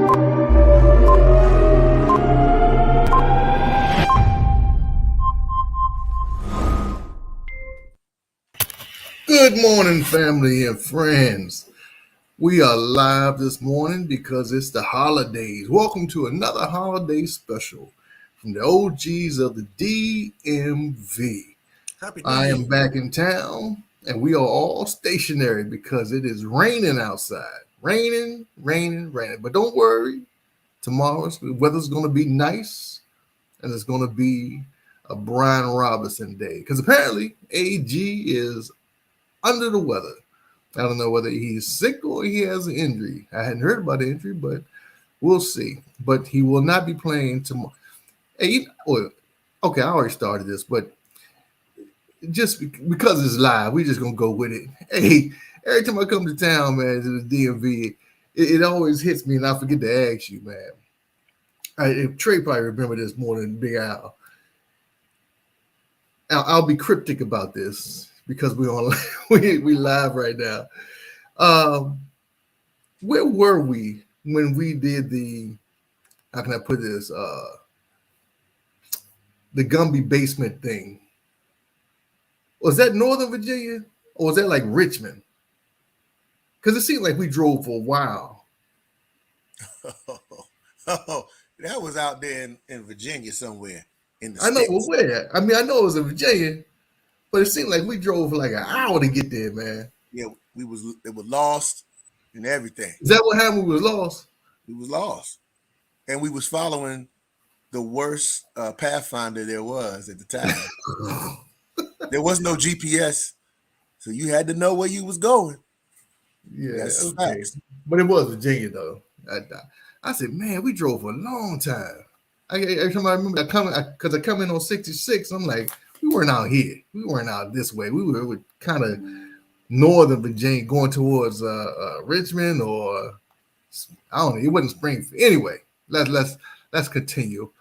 Good morning, family and friends. We are live this morning because it's the holidays. Welcome to another holiday special from the OGs of the DMV. Happy New I Year. am back in town, and we are all stationary because it is raining outside. Raining. But don't worry, the weather's going to be nice, and it's going to be a Brian Robinson day because apparently AG is under the weather. I don't know whether he's sick or he has an injury. I hadn't heard about the injury, but we'll see. But he will not be playing tomorrow. Hey, okay, I already started this, but just because it's live, we're just gonna go with it. Hey, every time I come to town, man, to the DMV, it always hits me, and I forget to ask you, man. If Trey probably remember this more than Big Al. I'll be cryptic about this because we live right now. Where were we when we did the, how can I put this, the Gumby basement thing? Was that Northern Virginia or was that like Richmond? Because it seemed like we drove for a while. That was out there in Virginia somewhere in the I know, States. well, where? I mean, I know it was in Virginia, but it seemed like we drove for like an hour to get there, man. Yeah, it was lost and everything. Is that what happened? We was lost? We was lost. And we was following the worst Pathfinder there was at the time. There was no GPS, so you had to know where you was going. Yeah, That's okay. facts. But it was Virginia, though. I said, man, we drove for a long time. Every time I remember because I come in on 66, I'm like, we weren't out here. We weren't out this way. We were kind of Northern Virginia going towards Richmond, or I don't know. It wasn't Springfield. Anyway, let's continue.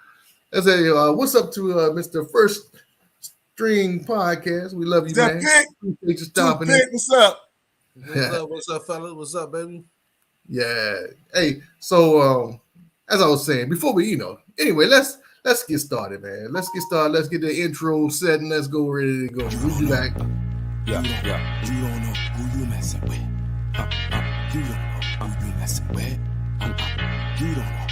Let's say, what's up to Mr. First String Podcast? We love you, man. Appreciate you stopping in. What's up? What's up, fellas? What's up, baby? Yeah. Hey, so as I was saying before anyway, let's get started, man. Let's get started. Let's get the intro set and let's go ready to go. We'll be back. Yeah. You don't know who you messing with. You don't know who you messing with. You don't know.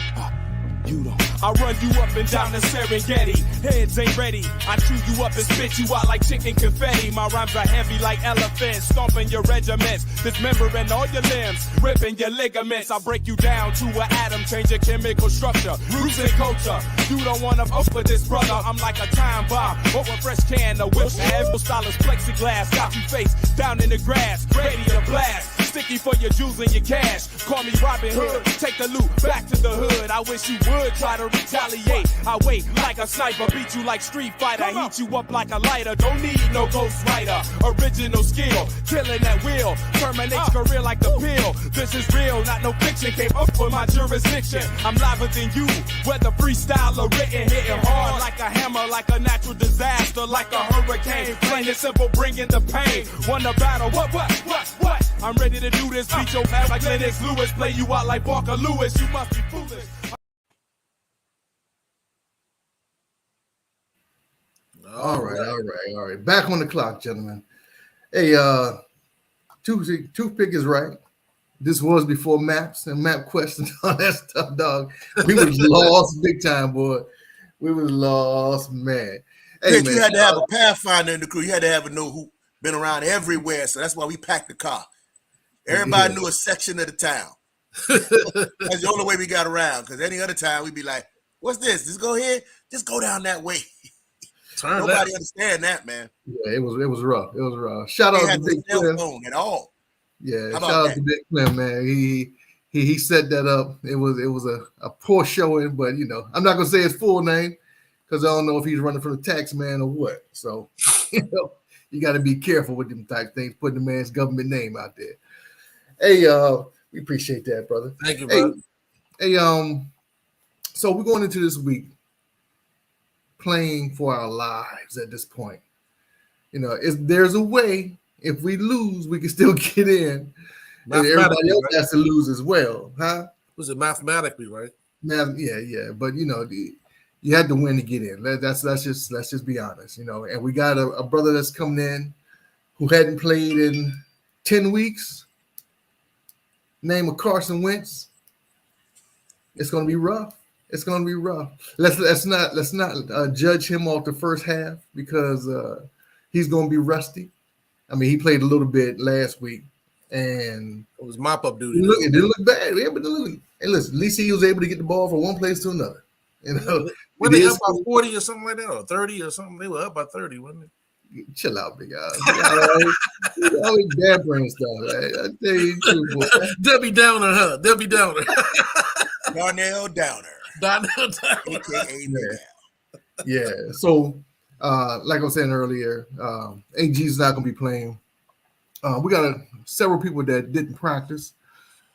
You don't. I run you up and down the Serengeti. Heads ain't ready. I chew you up and spit you out like chicken confetti. My rhymes are heavy like elephants, stomping your regiments, dismembering all your limbs, ripping your ligaments. I break you down to an atom, change your chemical structure, roots and culture. You don't wanna fuck with this brother. I'm like a time bomb over a fresh can of whip. Heavy style is plexiglass. Got you face down in the grass, ready to blast. Sticky for your jewels and your cash. Call me Robin Hood. Take the loot back to the hood. I wish you would try to retaliate. I wait like a sniper, beat you like Street Fighter, heat you up like a lighter. Don't need no Ghost Rider. Original skill, killing at will. Terminate career like the pill. This is real, not no fiction. Came up with my jurisdiction. I'm liver than you, whether freestyle or written. Hitting hard like a hammer, like a natural disaster, like a hurricane. Plain and simple, bringing the pain. Won the battle. What? I'm ready to do this. Beat your ass like Lennox Lewis. Play you out like Parker Lewis. You must be foolish. All right. Back on the clock, gentlemen. Hey, toothpick is right. This was before maps and map questions, all that stuff, dog. We was lost big time, boy. We was lost, man. Hey, man, you had to have a Pathfinder in the crew. You had to have a know who been around everywhere. So that's why we packed the car. Everybody knew a section of the town. That's the only way we got around. Because any other time we'd be like, "What's this? Just go here. Just go down that way." Nobody understand that, man. Yeah, it was rough. It was rough. Shout out to Big Clem at all. Yeah, shout out to Big Clem, man. He set that up. It was a poor showing, but I'm not gonna say his full name because I don't know if he's running for the tax man or what. So you got to be careful with them type things, putting the man's government name out there. Hey, we appreciate that, brother. Thank you, brother. Hey, so we're going into this week playing for our lives at this point. There's a way. If we lose, we can still get in. And everybody else has to lose as well, huh? Was it mathematically, right? Yeah. But you had to win to get in. Let's just be honest, And we got a brother that's coming in who hadn't played in 10 weeks. Name of Carson Wentz. It's going to be rough. It's going to be rough. Let's not judge him off the first half because he's going to be rusty. I mean, he played a little bit last week, and it was mop-up duty. It didn't look bad. Yeah, but hey, listen, at least he was able to get the ball from one place to another. When they up by 40 or something like that, or 30 or something, they were up by 30, wasn't it? Chill out, big guy. Always bad brain stuff. Right? I tell you, too, boy. Debbie Downer, huh? Debbie Downer. Darnell Downer. Darnell Downer. AKA Yeah. So, like I was saying earlier, AG is not going to be playing. We got several people that didn't practice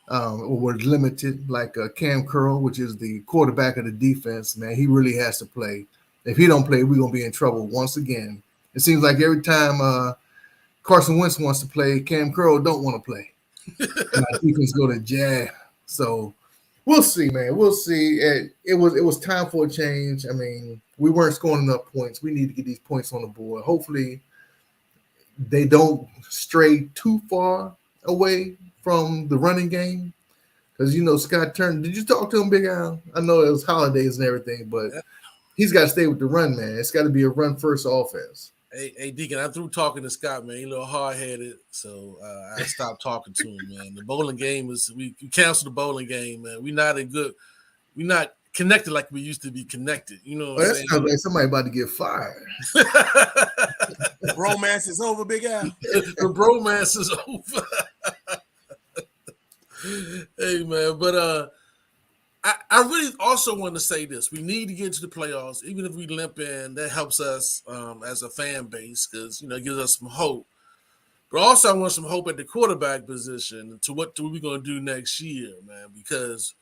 or were limited, like Cam Curl, which is the quarterback of the defense. Man, he really has to play. If he don't play, we're going to be in trouble once again. It seems like every time Carson Wentz wants to play, Cam Curl don't want to play. And our defense go to jab. So we'll see, man. We'll see. It was time for a change. I mean, we weren't scoring enough points. We need to get these points on the board. Hopefully, they don't stray too far away from the running game. Because, Scott Turner, did you talk to him, Big Al? I know it was holidays and everything, but he's got to stay with the run, man. It's got to be a run-first offense. Hey, Deacon, I'm through talking to Scott, man. He's a little hard-headed, so I stopped talking to him, man. The bowling game we canceled the bowling game, man. We're not connected like we used to be connected. You know what I'm saying? Sounds like somebody about to get fired. The bromance is over, Big Al. The bromance is over. Hey, man, but I really also want to say this. We need to get to the playoffs. Even if we limp in, that helps us as a fan base because, it gives us some hope. But also I want some hope at the quarterback position to what are we going to do next year, man, because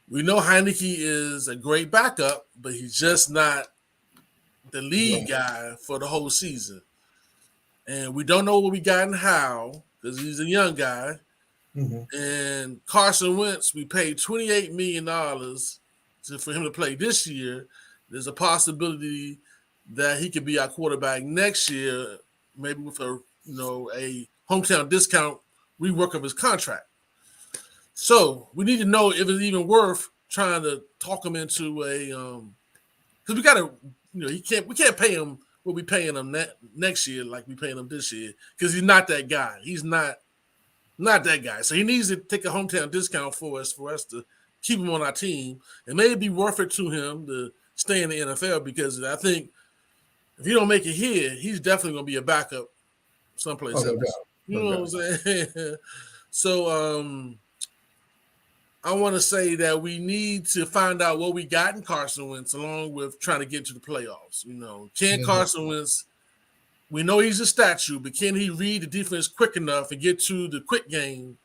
we know Heineke is a great backup, but he's just not the lead guy for the whole season. And we don't know what we got in Howe because he's a young guy. Mm-hmm. And Carson Wentz, we paid $28 million for him to play this year. There's a possibility that he could be our quarterback next year, maybe with a hometown discount rework of his contract. So we need to know if it's even worth trying to talk him into a because we got to we can't pay him what we paying him next year like we paying him this year because he's not that guy. He's not that guy. So he needs to take a hometown discount for us to keep him on our team. It may be worth it to him to stay in the NFL because I think if he don't make it here, he's definitely going to be a backup someplace else. You know what I'm saying? So I want to say that we need to find out what we got in Carson Wentz along with trying to get to the playoffs. Can Carson Wentz, we know he's a statue, but can he read the defense quick enough and get to the quick game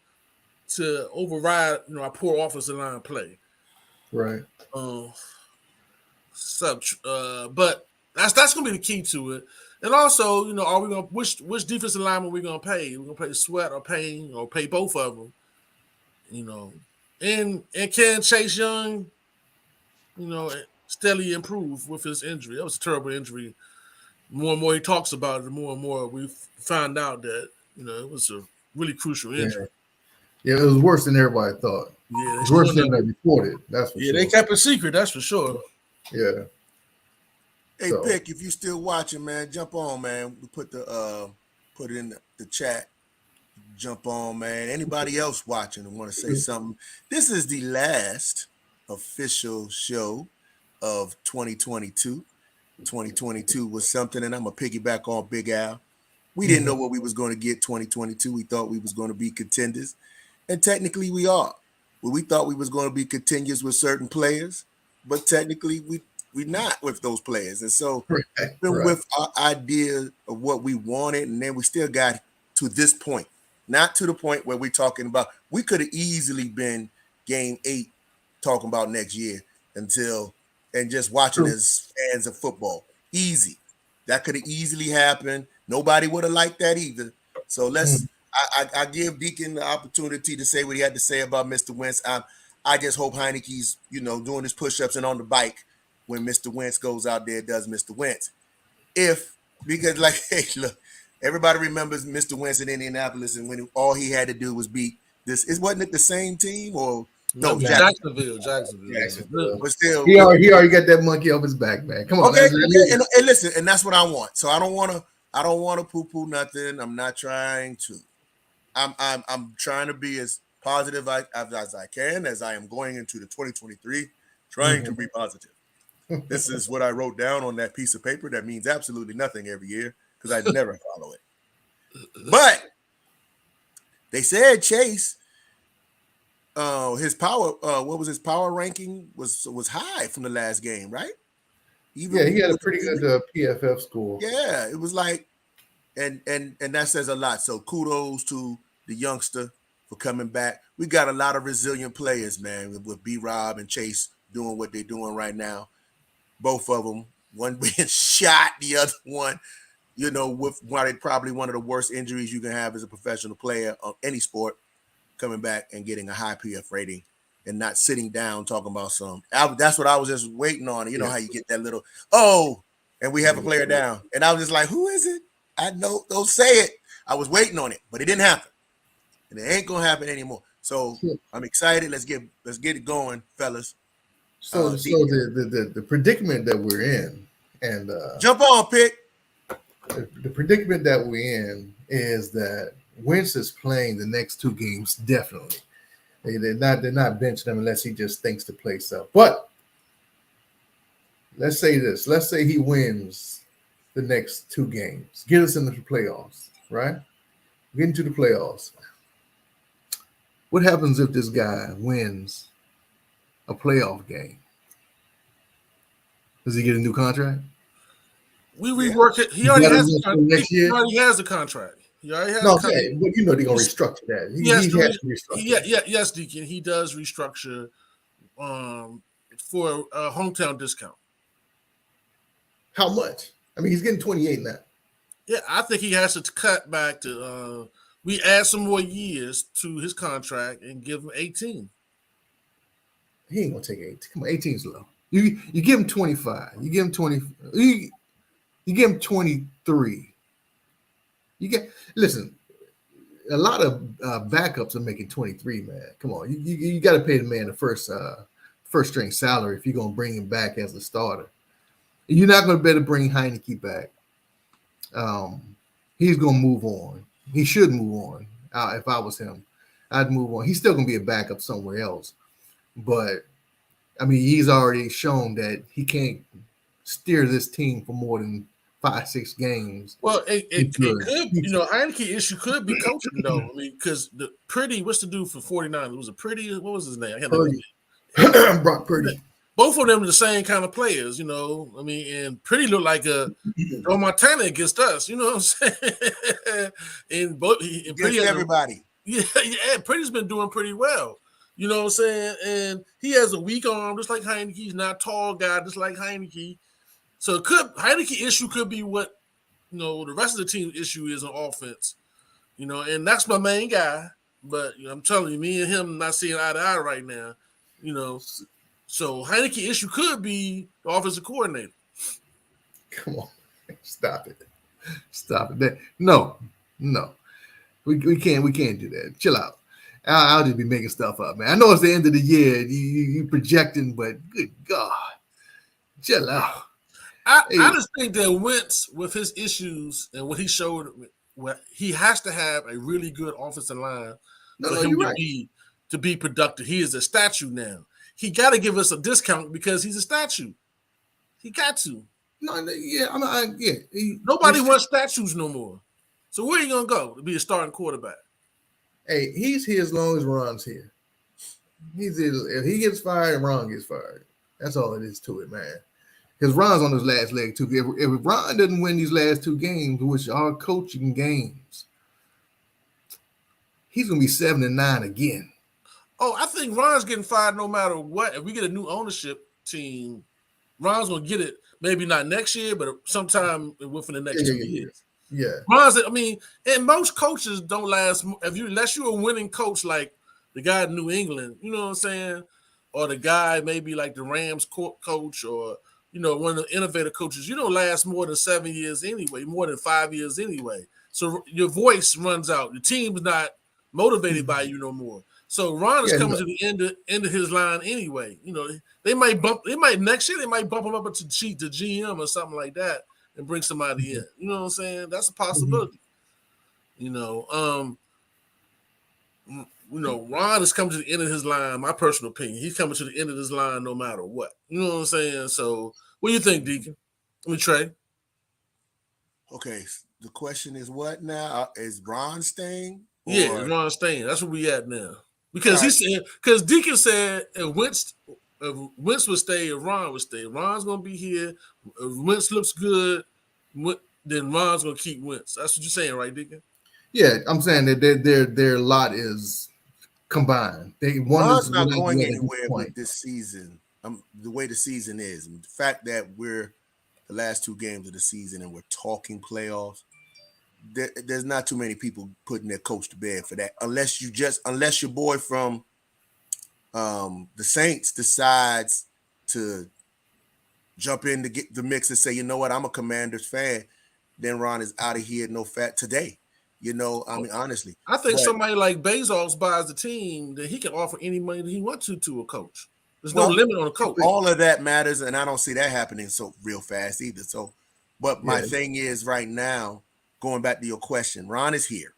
to override, our poor offensive line play? Right. But that's going to be the key to it. And also, are we going to which defensive lineman we going to pay? We're going to pay Sweat or Payne or pay both of them? And can Chase Young, steadily improve with his injury? That was a terrible injury. The more and more he talks about it, the more and more we found out that, it was a really crucial injury. Yeah, it was worse than everybody thought. Yeah, it was worse than they reported. That's for sure. They kept it secret. That's for sure. Yeah. Hey, Pick, if you still watching, man, jump on, man. We put it in the chat. Jump on, man. Anybody else watching and want to say something? This is the last official show of 2022. 2022 was something, and I'm going to piggyback on Big Al. We didn't know what we was going to get 2022. We thought we was going to be contenders, and technically we are. Well, we thought we was going to be contenders with certain players, but technically we're not with those players. And so with our idea of what we wanted, and then we still got to this point. Not to the point where we're talking about, we could have easily been game 8 talking about next year and just watching as fans of football. Easy. That could have easily happened. Nobody would have liked that either. So I give Deacon the opportunity to say what he had to say about Mr. Wentz. I just hope Heineke's, doing his push-ups and on the bike when Mr. Wentz goes out there, does Mr. Wentz. Because like, hey, look, everybody remembers Mr. Wentz in Indianapolis, and when all he had to do was beat this. Wasn't it the same team or no? Jacksonville. But still, he already got that monkey off his back, man. Come on. Okay, and listen, and that's what I want. So I don't want to poo-poo nothing. I'm not trying to. I'm trying to be as positive as I can as I am going into the 2023, trying to be positive. This is what I wrote down on that piece of paper that means absolutely nothing every year because I never follow it. But they said Chase, his power, what was his power ranking was high from the last game, right? He had a pretty good PFF score. Yeah, it was like, and that says a lot. So kudos to the youngster for coming back. We got a lot of resilient players, man, with B-Rob and Chase doing what they're doing right now. Both of them, one being shot, the other one, with probably one of the worst injuries you can have as a professional player of any sport, coming back and getting a high PF rating and not sitting down talking about that's what I was just waiting on. You know how you get that little, and we have a player down. And I was just like, who is it? I know, don't say it. I was waiting on it, but it didn't happen. And it ain't gonna happen anymore. So I'm excited. Let's get it going, fellas. So the predicament that we're in, and jump on, Pick. The predicament that we're in is that Wentz is playing the next two games definitely. They're not benching him unless he just thinks to play stuff. But let's say this. Let's say he wins the next two games. Get us into the playoffs, right? Get into the playoffs. What happens if this guy wins a playoff game? Does he get a new contract? We rework it. He already has a contract. He already has a contract. He already has a contract. But they're going to restructure that. He has to restructure. Yes, Deacon. He does restructure for a hometown discount. How much? I mean, he's getting 28 now. Yeah, I think he has to cut back to we add some more years to his contract and give him 18. He ain't gonna take 18. Come on, 18's low. You give him 25. You give him 20. You give him 23. Listen. A lot of backups are making 23. Man, come on. You got to pay the man the first string salary if you're gonna bring him back as a starter. You're not gonna better bring Heinicke back. He's gonna move on. He should move on. If I was him, I'd move on. He's still gonna be a backup somewhere else, but I mean, he's already shown that he can't steer this team for more than 5-6 games. Well, it could, Heinicke issue could be coaching though. I mean, because what's the dude for 49? It was what was his name? I can't remember. Brock Purdy. Both of them are the same kind of players, I mean, and Pretty looked like a Joe Montana against us, you know what I'm saying? and Pretty everybody. Yeah, Pretty's been doing pretty well. You know what I'm saying? And he has a weak arm, just like Heinicke. He's not a tall guy, just like Heinicke. So Heinicke issue could be what the rest of the team issue is on offense. And that's my main guy. But I'm telling you, me and him not seeing eye to eye right now. So Heinicke issue could be the offensive coordinator. Come on, stop it. No, we can't do that. Chill out. I'll just be making stuff up, man. I know it's the end of the year. You projecting, but good God, chill out. I just think that Wentz, with his issues and what he showed, he has to have a really good offensive line for him to be productive. He is a statue now. He got to give us a discount because he's a statue. He got to. Nobody wants statues no more. So where are you gonna go to be a starting quarterback? Hey, he's here as long as Ron's here. If he gets fired, Ron gets fired. That's all it is to it, man. Because Ron's on his last leg too. If Ron doesn't win these last two games, which are coaching games, he's gonna be 7-9 again. Oh, I think Ron's getting fired no matter what. If we get a new ownership team, Ron's gonna get it. Maybe not next year, but sometime within the next 2 years. Yeah. Ron's, I mean, and most coaches don't last unless you're a winning coach like the guy in New England. You know what I'm saying? or the guy maybe like the Rams coach or one of the innovator coaches, you don't last more than 7 years anyway, more than 5 years anyway. So your voice runs out. Your team's not motivated by you no more. So Ron is coming to the end of his line anyway. They might next year they might bump him up to GM or something like that and bring somebody in. You know what I'm saying? That's a possibility. Ron is coming to the end of his line. My personal opinion, he's coming to the end of his line no matter what. You know what I'm saying? So, what do you think, Deacon? Trey. Okay, the question is what now? Is Ron staying? Yeah, Ron staying. That's where we at now. Because because Deacon said if Wentz would stay, if Ron would stay. Ron's gonna be here. If Wentz looks good, then Ron's gonna keep Wentz. That's what you're saying, right, Deacon? Yeah, I'm saying that their lot is combined. Ron's not going anywhere with this season. The way the season is, and the fact that we're the last 2 games of the season and we're talking playoffs. There's not too many people putting their coach to bed for that, unless your boy from the Saints decides to jump in to get the mix and say, you know what, I'm a Commanders fan. Then Ron is out of here, no fat today. Honestly, I think somebody like Bezos buys the team that he can offer any money that he wants to a coach. There's no limit on a coach. All of that matters, and I don't see that happening so real fast either. So, but my thing is right now. Going back to your question, Ron is here.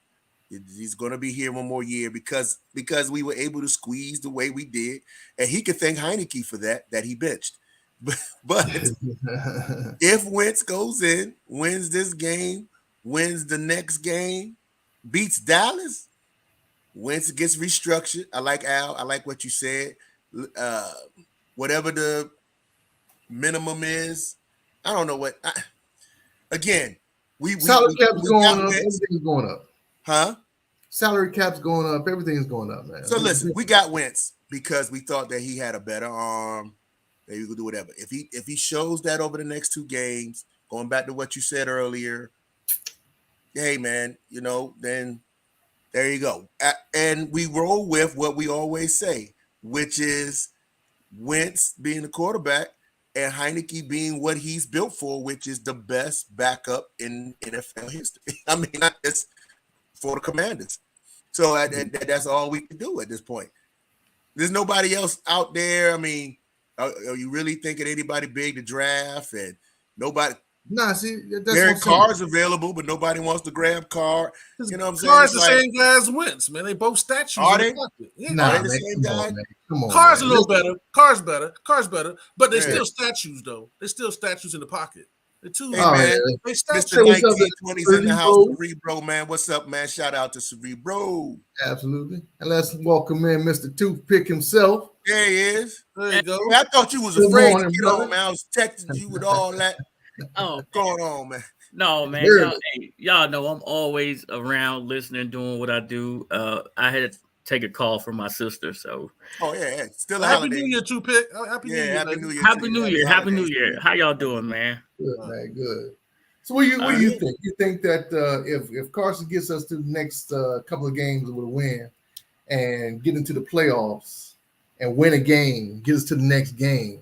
He's going to be here one more year because we were able to squeeze the way we did, and he could thank Heineke for that he benched. But if Wentz goes in, wins this game, wins the next game, beats Dallas, Wentz gets restructured. I like Al. I like what you said. Whatever the minimum is, I don't know what. Again. Salary cap's going up. Everything's going up. Huh? Salary cap's going up. Everything's going up, man. So listen, we got Wentz because we thought that he had a better arm. That he could do whatever. If he shows that over the next 2 games, going back to what you said earlier, hey man, then there you go. And we roll with what we always say, which is Wentz being the quarterback. And Heineke being what he's built for, which is the best backup in NFL history. I mean, not just for the Commanders. So that's all we can do at this point. There's nobody else out there. I mean, are you really thinking anybody big to draft? And nobody. Nah, see, Derek Carr's available, but nobody wants to grab Carr. You know what I'm saying? Carr's the same guy as Wentz, man. They both statues. Are they? Yeah. Nah, are they the same guy? Come on, Carr's man. a little better. Carr's better. But they're still statues, though. They're still statues in the pocket. They're two. Hey, man. They statues. Mr. 1920s in the house, Cerebro, man. What's up, man? Shout out to Cerebro. Absolutely. And let's welcome in Mr. Toothpick himself. There he is. There you go. I thought you was afraid to get on, man. I was texting you with all that. What's going on, man? No, man. Y'all know I'm always around listening, doing what I do. I had to take a call from my sister, so. Oh yeah. Still a Happy holiday. New Year, Toothpick. Happy New Year. Happy New Year. Happy New Year. Happy New Year. How y'all doing, man? Good, man. Good. So what do you think? You think that if Carson gets us to the next couple of games with a win and get into the playoffs and win a game, get us to the next game,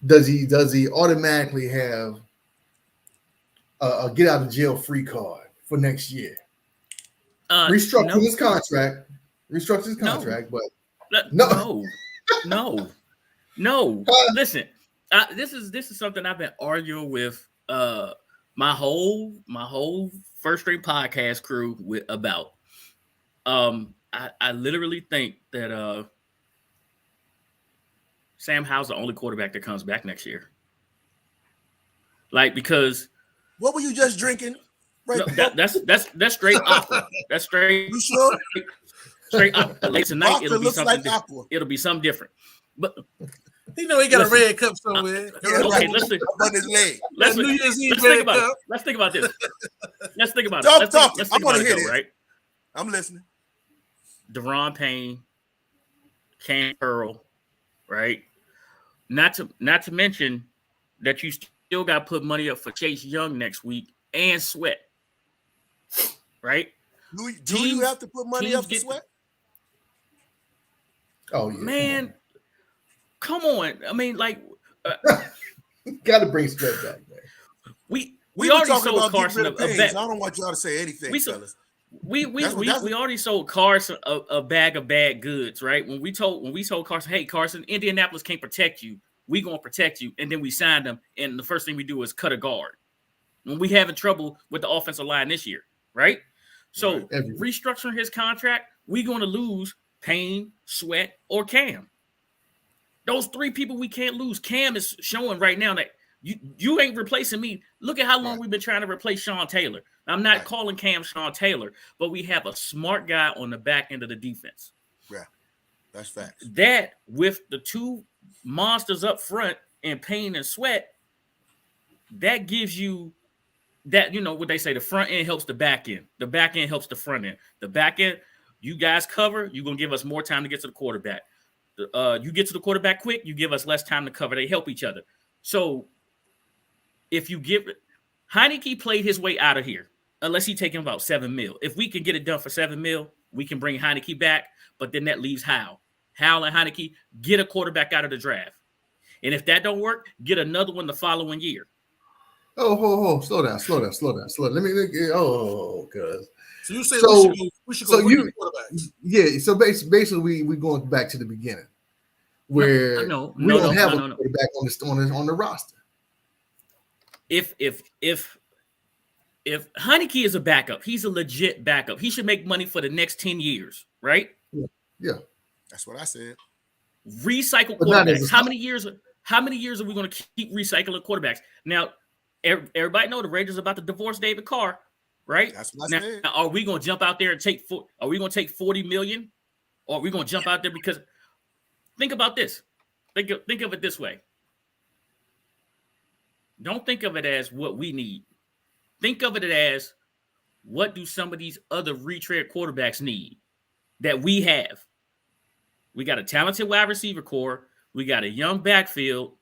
does he automatically have a get out of jail free card for next year? Restructure his contract, but no. Listen, this is something I've been arguing with my whole First Straight podcast crew about. I literally think that Sam Howell's the only quarterback that comes back next year. Because what were you just drinking? Right. No, that's straight aqua. That's straight. You sure? Straight aqua. Late tonight it'll be something. Like it'll be something different. But he got a red cup somewhere. Okay, let's think about this. Talk. I want to hear it. Right? I'm listening. Deron Payne, Cam Pearl, right? Not to mention that you still got to put money up for Chase Young next week and Sweat, right? Do you have to put money up for Sweat? Oh yeah, man. Come on. I mean, like, Got to bring Sweat back, man. we were already talking sold about getting Carson rid of a Payne, bet. so I don't want y'all to say anything, fellas. We already sold Carson a bag of bad goods, right? When we told Carson, hey Carson, Indianapolis can't protect you. We gonna protect you, and then we signed him, and the first thing we do is cut a guard. When we having trouble with the offensive line this year, right? So restructuring his contract, we gonna lose Payne, Sweat, or Cam. Those three people we can't lose. Cam is showing right now that you ain't replacing me. Look at how long we've been trying to replace Sean Taylor. I'm not calling Cam Sean Taylor, but we have a smart guy on the back end of the defense. Yeah, that's facts. That with the two monsters up front and Payne and Sweat, that gives you that, you know what they say, the front end helps the back end. The back end helps the front end. The back end, you guys cover, you're going to give us more time to get to the quarterback. You get to the quarterback quick, you give us less time to cover. They help each other. So if you give Heineke played his way out of here, unless he taking about $7 million. If we can get it done for $7 million, we can bring Heineke back, but then that leaves Howell and Heineke, get a quarterback out of the draft. And if that don't work, get another one the following year. Oh, slow down. Let me cuz. So you say we should go quarterbacks. Yeah, so basically we going back to the beginning where we don't have a quarterback on the roster. If Heineke is a backup, he's a legit backup. He should make money for the next 10 years, right? Yeah. That's what I said. Recycle quarterbacks. How many years are we going to keep recycling quarterbacks? Now, everybody know the Raiders are about to divorce David Carr, right? That's what I said. Now, are we going to jump out there and take $40 million? Or are we going to jump out there because think about this. Think of it this way. Don't think of it as what we need. Think of it as what do some of these other retread quarterbacks need that we have? We got a talented wide receiver core. We got a young backfield.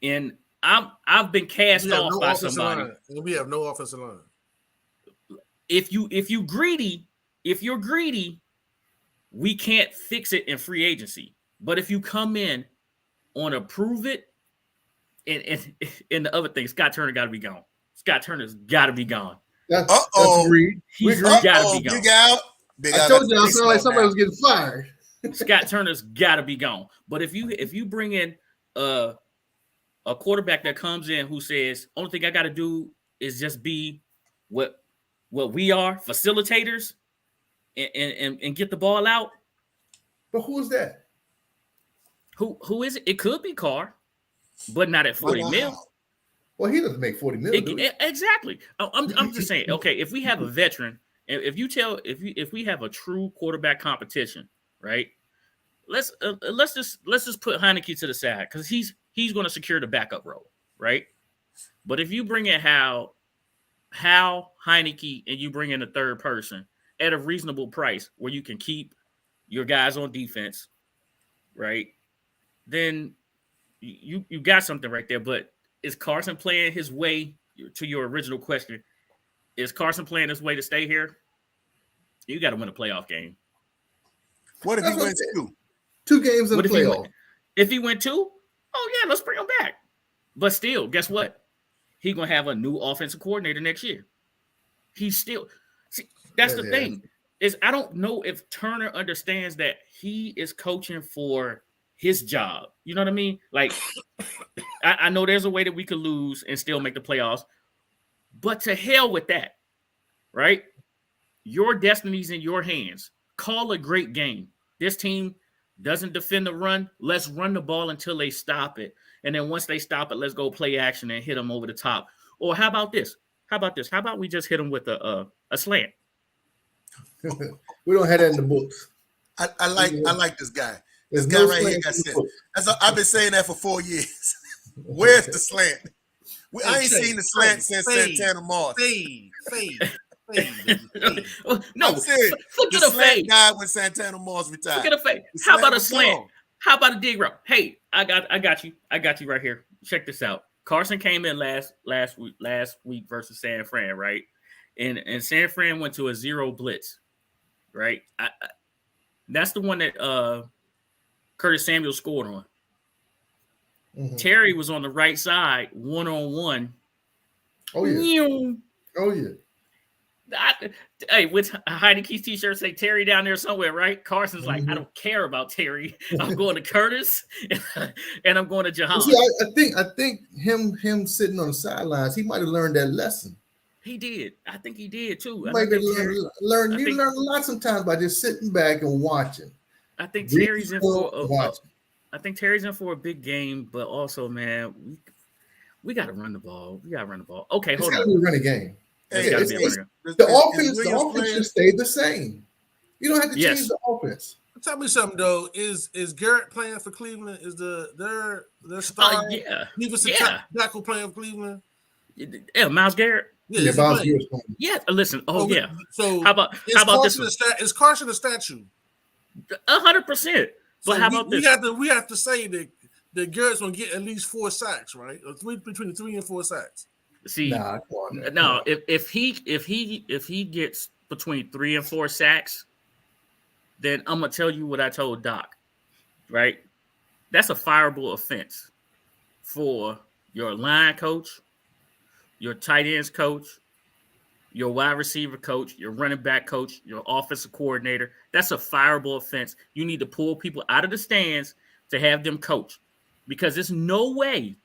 And I've been cast off by somebody. We have no offensive line. If you're greedy, we can't fix it in free agency. But if you come in on a prove it, and the other thing, Scott Turner got to be gone. Scott Turner's got to be gone. That's agreed. He's got to be gone. Big out. I told you I sound like somebody was getting fired. Scott Turner's got to be gone. But if you bring in a quarterback that comes in who says, only thing I got to do is just be what we are, facilitators, and get the ball out. But who is that? Who is it? It could be Carr, but not at $40 million. Well, he doesn't make $40 million. Exactly. I'm just saying. Okay, if we have a veteran, if we have a true quarterback competition, right? Let's just put Heineke to the side because he's going to secure the backup role, right? But if you bring in Hal Heineke and you bring in a third person at a reasonable price where you can keep your guys on defense, right? Then you got something right there. But is Carson playing his way to your original question? Is Carson playing his way to stay here? You got to win a playoff game. What if he wins 2? 2 games in the playoff. If he went 2, oh yeah, let's bring him back. But still, guess what? He's gonna have a new offensive coordinator next year. He's still that's the thing. Is I don't know if Turner understands that he is coaching for his job. You know what I mean? Like, I know there's a way that we could lose and still make the playoffs, but to hell with that, right? Your destiny's in your hands. Call a great game. This team doesn't defend the run. Let's run the ball until they stop it. And then once they stop it, let's go play action and hit them over the top. Or how about this? How about we just hit them with a slant? We don't have that in the books. I like this guy. This guy right here got sent. I've been saying that for 4 years. Where's the slant? I ain't seen the slant since Santana Moss. Fade. No, I'm serious. Look at the fade. Died when Santana Moss retired. Look at the fade. How about a slant? How about a dig route? Hey, I got you right here. Check this out. Carson came in last week versus San Fran, right? And San Fran went to a 0 blitz, right? That's the one that Curtis Samuel scored on. Terry was on the right side, 1-on-1. Oh yeah. Oh yeah. Hey, with Heineke's t-shirt say Terry down there somewhere, right? Carson's like, I don't care about Terry. I'm going to Curtis and I'm going to Jahan. See, I think him sitting on the sidelines, he might have learned that lesson. He did. I think he did too. You learn a lot sometimes by just sitting back and watching. I think Terry's in for a big game, but also, man, we got to run the ball. Okay, hold on. It's got to be a running game. Hey, the offense should stay the same. You don't have to change the offense. Tell me something though. Is Garrett playing for Cleveland? Is their star tackle playing for Cleveland? Yeah, Myles Garrett. Yeah, Myles Garrett. Yeah, listen. Yeah. So how about this? Is Carson a statue? 100%. But how about this? We have to say that Garrett's gonna get at least 4 sacks, right? Or between 3 and 4 sacks. See, if he gets between 3 and 4 sacks, then I'm gonna tell you what I told Doc, right? That's a fireable offense for your line coach, your tight ends coach, your wide receiver coach, your running back coach, your offensive coordinator. That's a fireable offense. You need to pull people out of the stands to have them coach, because there's no way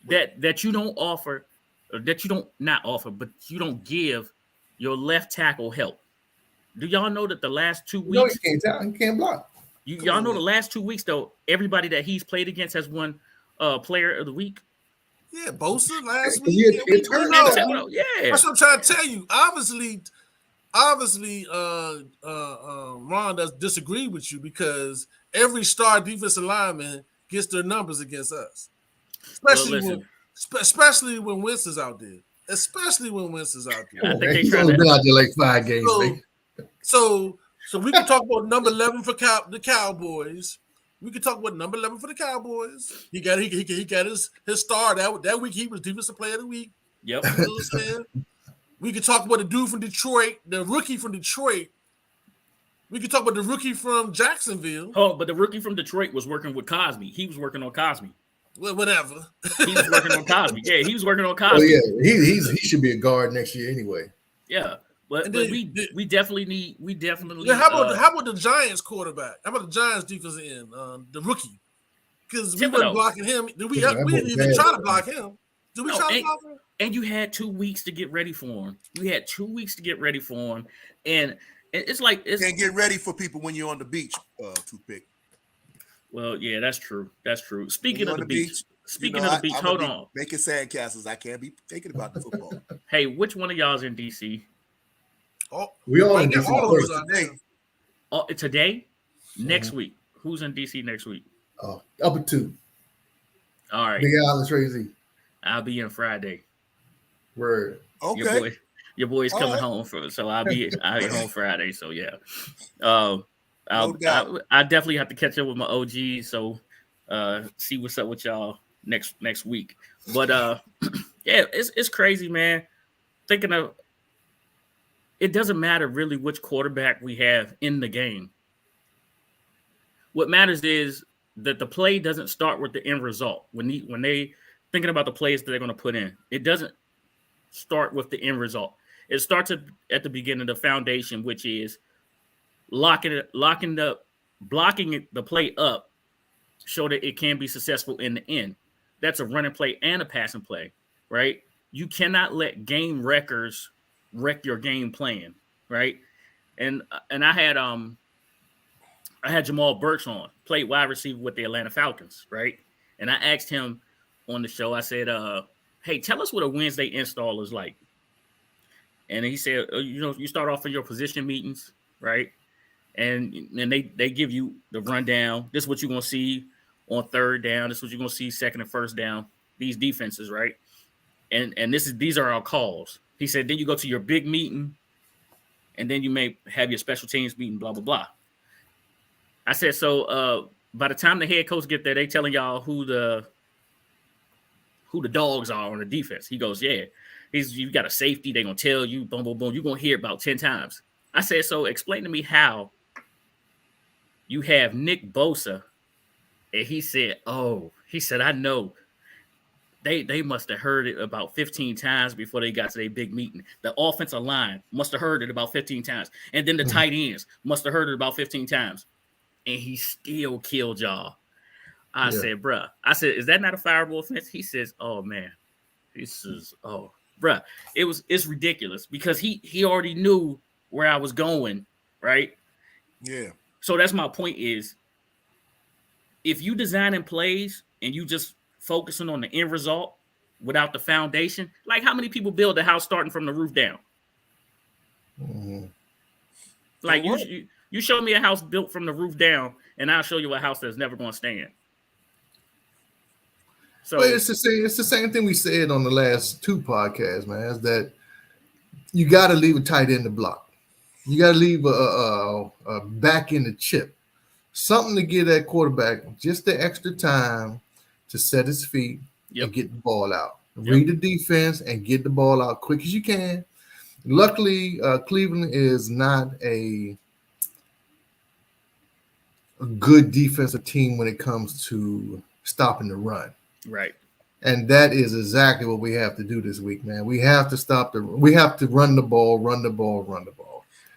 that you don't offer. That you don't not offer, but you don't give your left tackle help. Do y'all know that the last 2 weeks he can't block? Y'all know the last 2 weeks though, everybody that he's played against has won player of the week. Yeah, Bosa last week. Yeah, that's what I'm trying to tell you. Obviously, Ron does disagree with you, because every star defensive lineman gets their numbers against us, especially when Wentz is out there. I think he's only been out there like 5 games. So we can talk about number 11 for the Cowboys. We can talk about number 11 for the Cowboys. He got his star that week. He was defensive player of the week. Yep. You know what I'm saying? We could talk about the dude from Detroit, the rookie from Detroit. We could talk about the rookie from Jacksonville. Oh, but the rookie from Detroit was working with Cosme. He was working on Cosme. Well, whatever. He was working on Cosme. Yeah, he was working on Cosme. Oh yeah, he should be a guard next year anyway. Yeah, but we definitely need. Yeah, how about the Giants quarterback? How about the Giants defensive end, the rookie? Because we weren't blocking him. We didn't even try to block him. Did we try to block him? And you had 2 weeks to get ready for him. And it's like you can't get ready for people when you're on the beach. Toothpick. Well, yeah, that's true. Speaking of the beach, hold on. Making sandcastles. I can't be thinking about the football. Hey, which one of y'all's in DC? Oh, we all in DC today. Today? Next week. Who's in DC next week? Upper 2. All right. Big Island Tracy. I'll be in Friday. Word. Okay. Your boy's coming home so I'll be home Friday. So yeah. I definitely have to catch up with my OGs, so see what's up with y'all next week. But yeah, it's crazy, man. Thinking of it doesn't matter really which quarterback we have in the game. What matters is that the play doesn't start with the end result. When they thinking about the plays that they're going to put in, it doesn't start with the end result. It starts at the beginning, the foundation, which is blocking the play up, so that it can be successful in the end. That's a running play and a passing play, right? You cannot let game wreckers wreck your game plan, right? And I had Jamal Burks on, played wide receiver with the Atlanta Falcons, right? And I asked him on the show, I said, hey, tell us what a Wednesday install is like. And he said, you start off in your position meetings, right? And they give you the rundown. This is what you're going to see on third down. This is what you're going to see second and first down. These defenses, right? And these are our calls. He said, then you go to your big meeting, and then you may have your special teams meeting, blah, blah, blah. I said, so by the time the head coach get there, they telling y'all who the dogs are on the defense. He goes, yeah. You got a safety. They're going to tell you, boom, boom, boom. You're going to hear it about 10 times. I said, so explain to me how you have Nick Bosa And he said, I know. They must have heard it about 15 times before they got to their big meeting. The offensive line must have heard it about 15 times. And then the tight ends must have heard it about 15 times. And he still killed y'all. I said, bruh. I said, is that not a fireable offense? He says, oh, man. He says, oh, bruh. It's ridiculous because he already knew where I was going, right? Yeah. So that's my point is, if you designing plays and you just focusing on the end result without the foundation, like how many people build a house starting from the roof down? Mm-hmm. Like you show me a house built from the roof down, and I'll show you a house that's never going to stand. So but it's the same thing we said on the last 2 podcasts, man. Is that you got to leave a tight end to block. You got to leave a back in the chip, something to give that quarterback just the extra time to set his feet and get the ball out. Read the defense and get the ball out quick as you can. Luckily, Cleveland is not a good defensive team when it comes to stopping the run. Right. And that is exactly what we have to do this week, man. We have to we have to run the ball.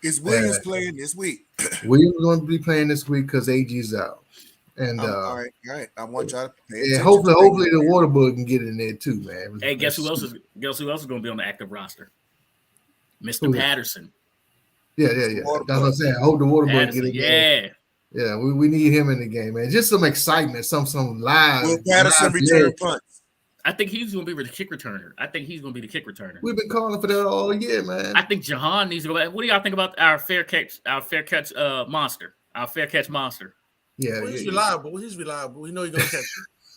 Is Williams playing this week? Williams going to be playing this week because AG's out. And all right. I want y'all to pay attention. Hopefully the water bug can get in there too, man. Hey, guess who else is going to be on the active roster? Mr. Patterson. Yeah. That's what I'm saying. I hope the water bug get in there. Yeah, we need him in the game, man. Just some excitement, some live. Will Patterson return punts? I think he's going to be the kick returner. We've been calling for that all year, man. I think Jahan needs to go back. What do y'all think about our fair catch monster? Yeah, he's reliable. He's reliable. We know he's gonna catch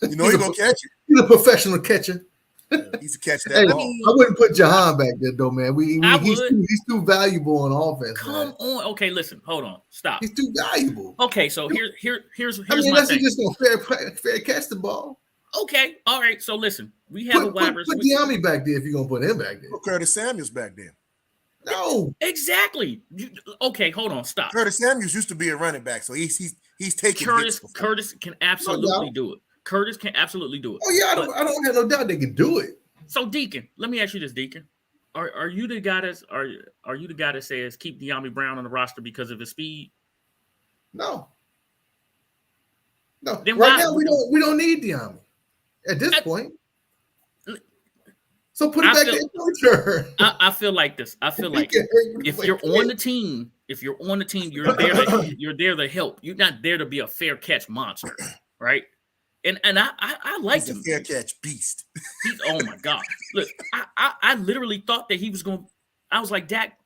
it. You know he's gonna catch it. He's a professional catcher. He's a catch that ball. I wouldn't put Jahan back there though, man. He's too valuable on offense. Come on. Okay, listen. Hold on. Stop. He's too valuable. Okay, so here's I mean, my thing. He's just gonna fair catch the ball. Okay, all right. So listen, we have a wide receiver. Put Diami back there if you're gonna put him back there. Put Curtis Samuels back there. No, exactly. Okay, hold on. Stop. Curtis Samuels used to be a running back, so he's taking Curtis can absolutely do it. Curtis can absolutely do it. Oh yeah, I don't have no doubt they can do it. So Deacon, let me ask you this, Deacon. Are you the guy that says keep De'Ami Brown on the roster because of his speed? No. Then right now we don't need De'Ami at this point. So put it back there. I feel like this. I feel like if you're on the team, you're there to help. You're not there to be a fair catch monster, right? And I like him. He's a fair catch beast. Oh my God! Look, I literally thought that he was going. I was like, Dak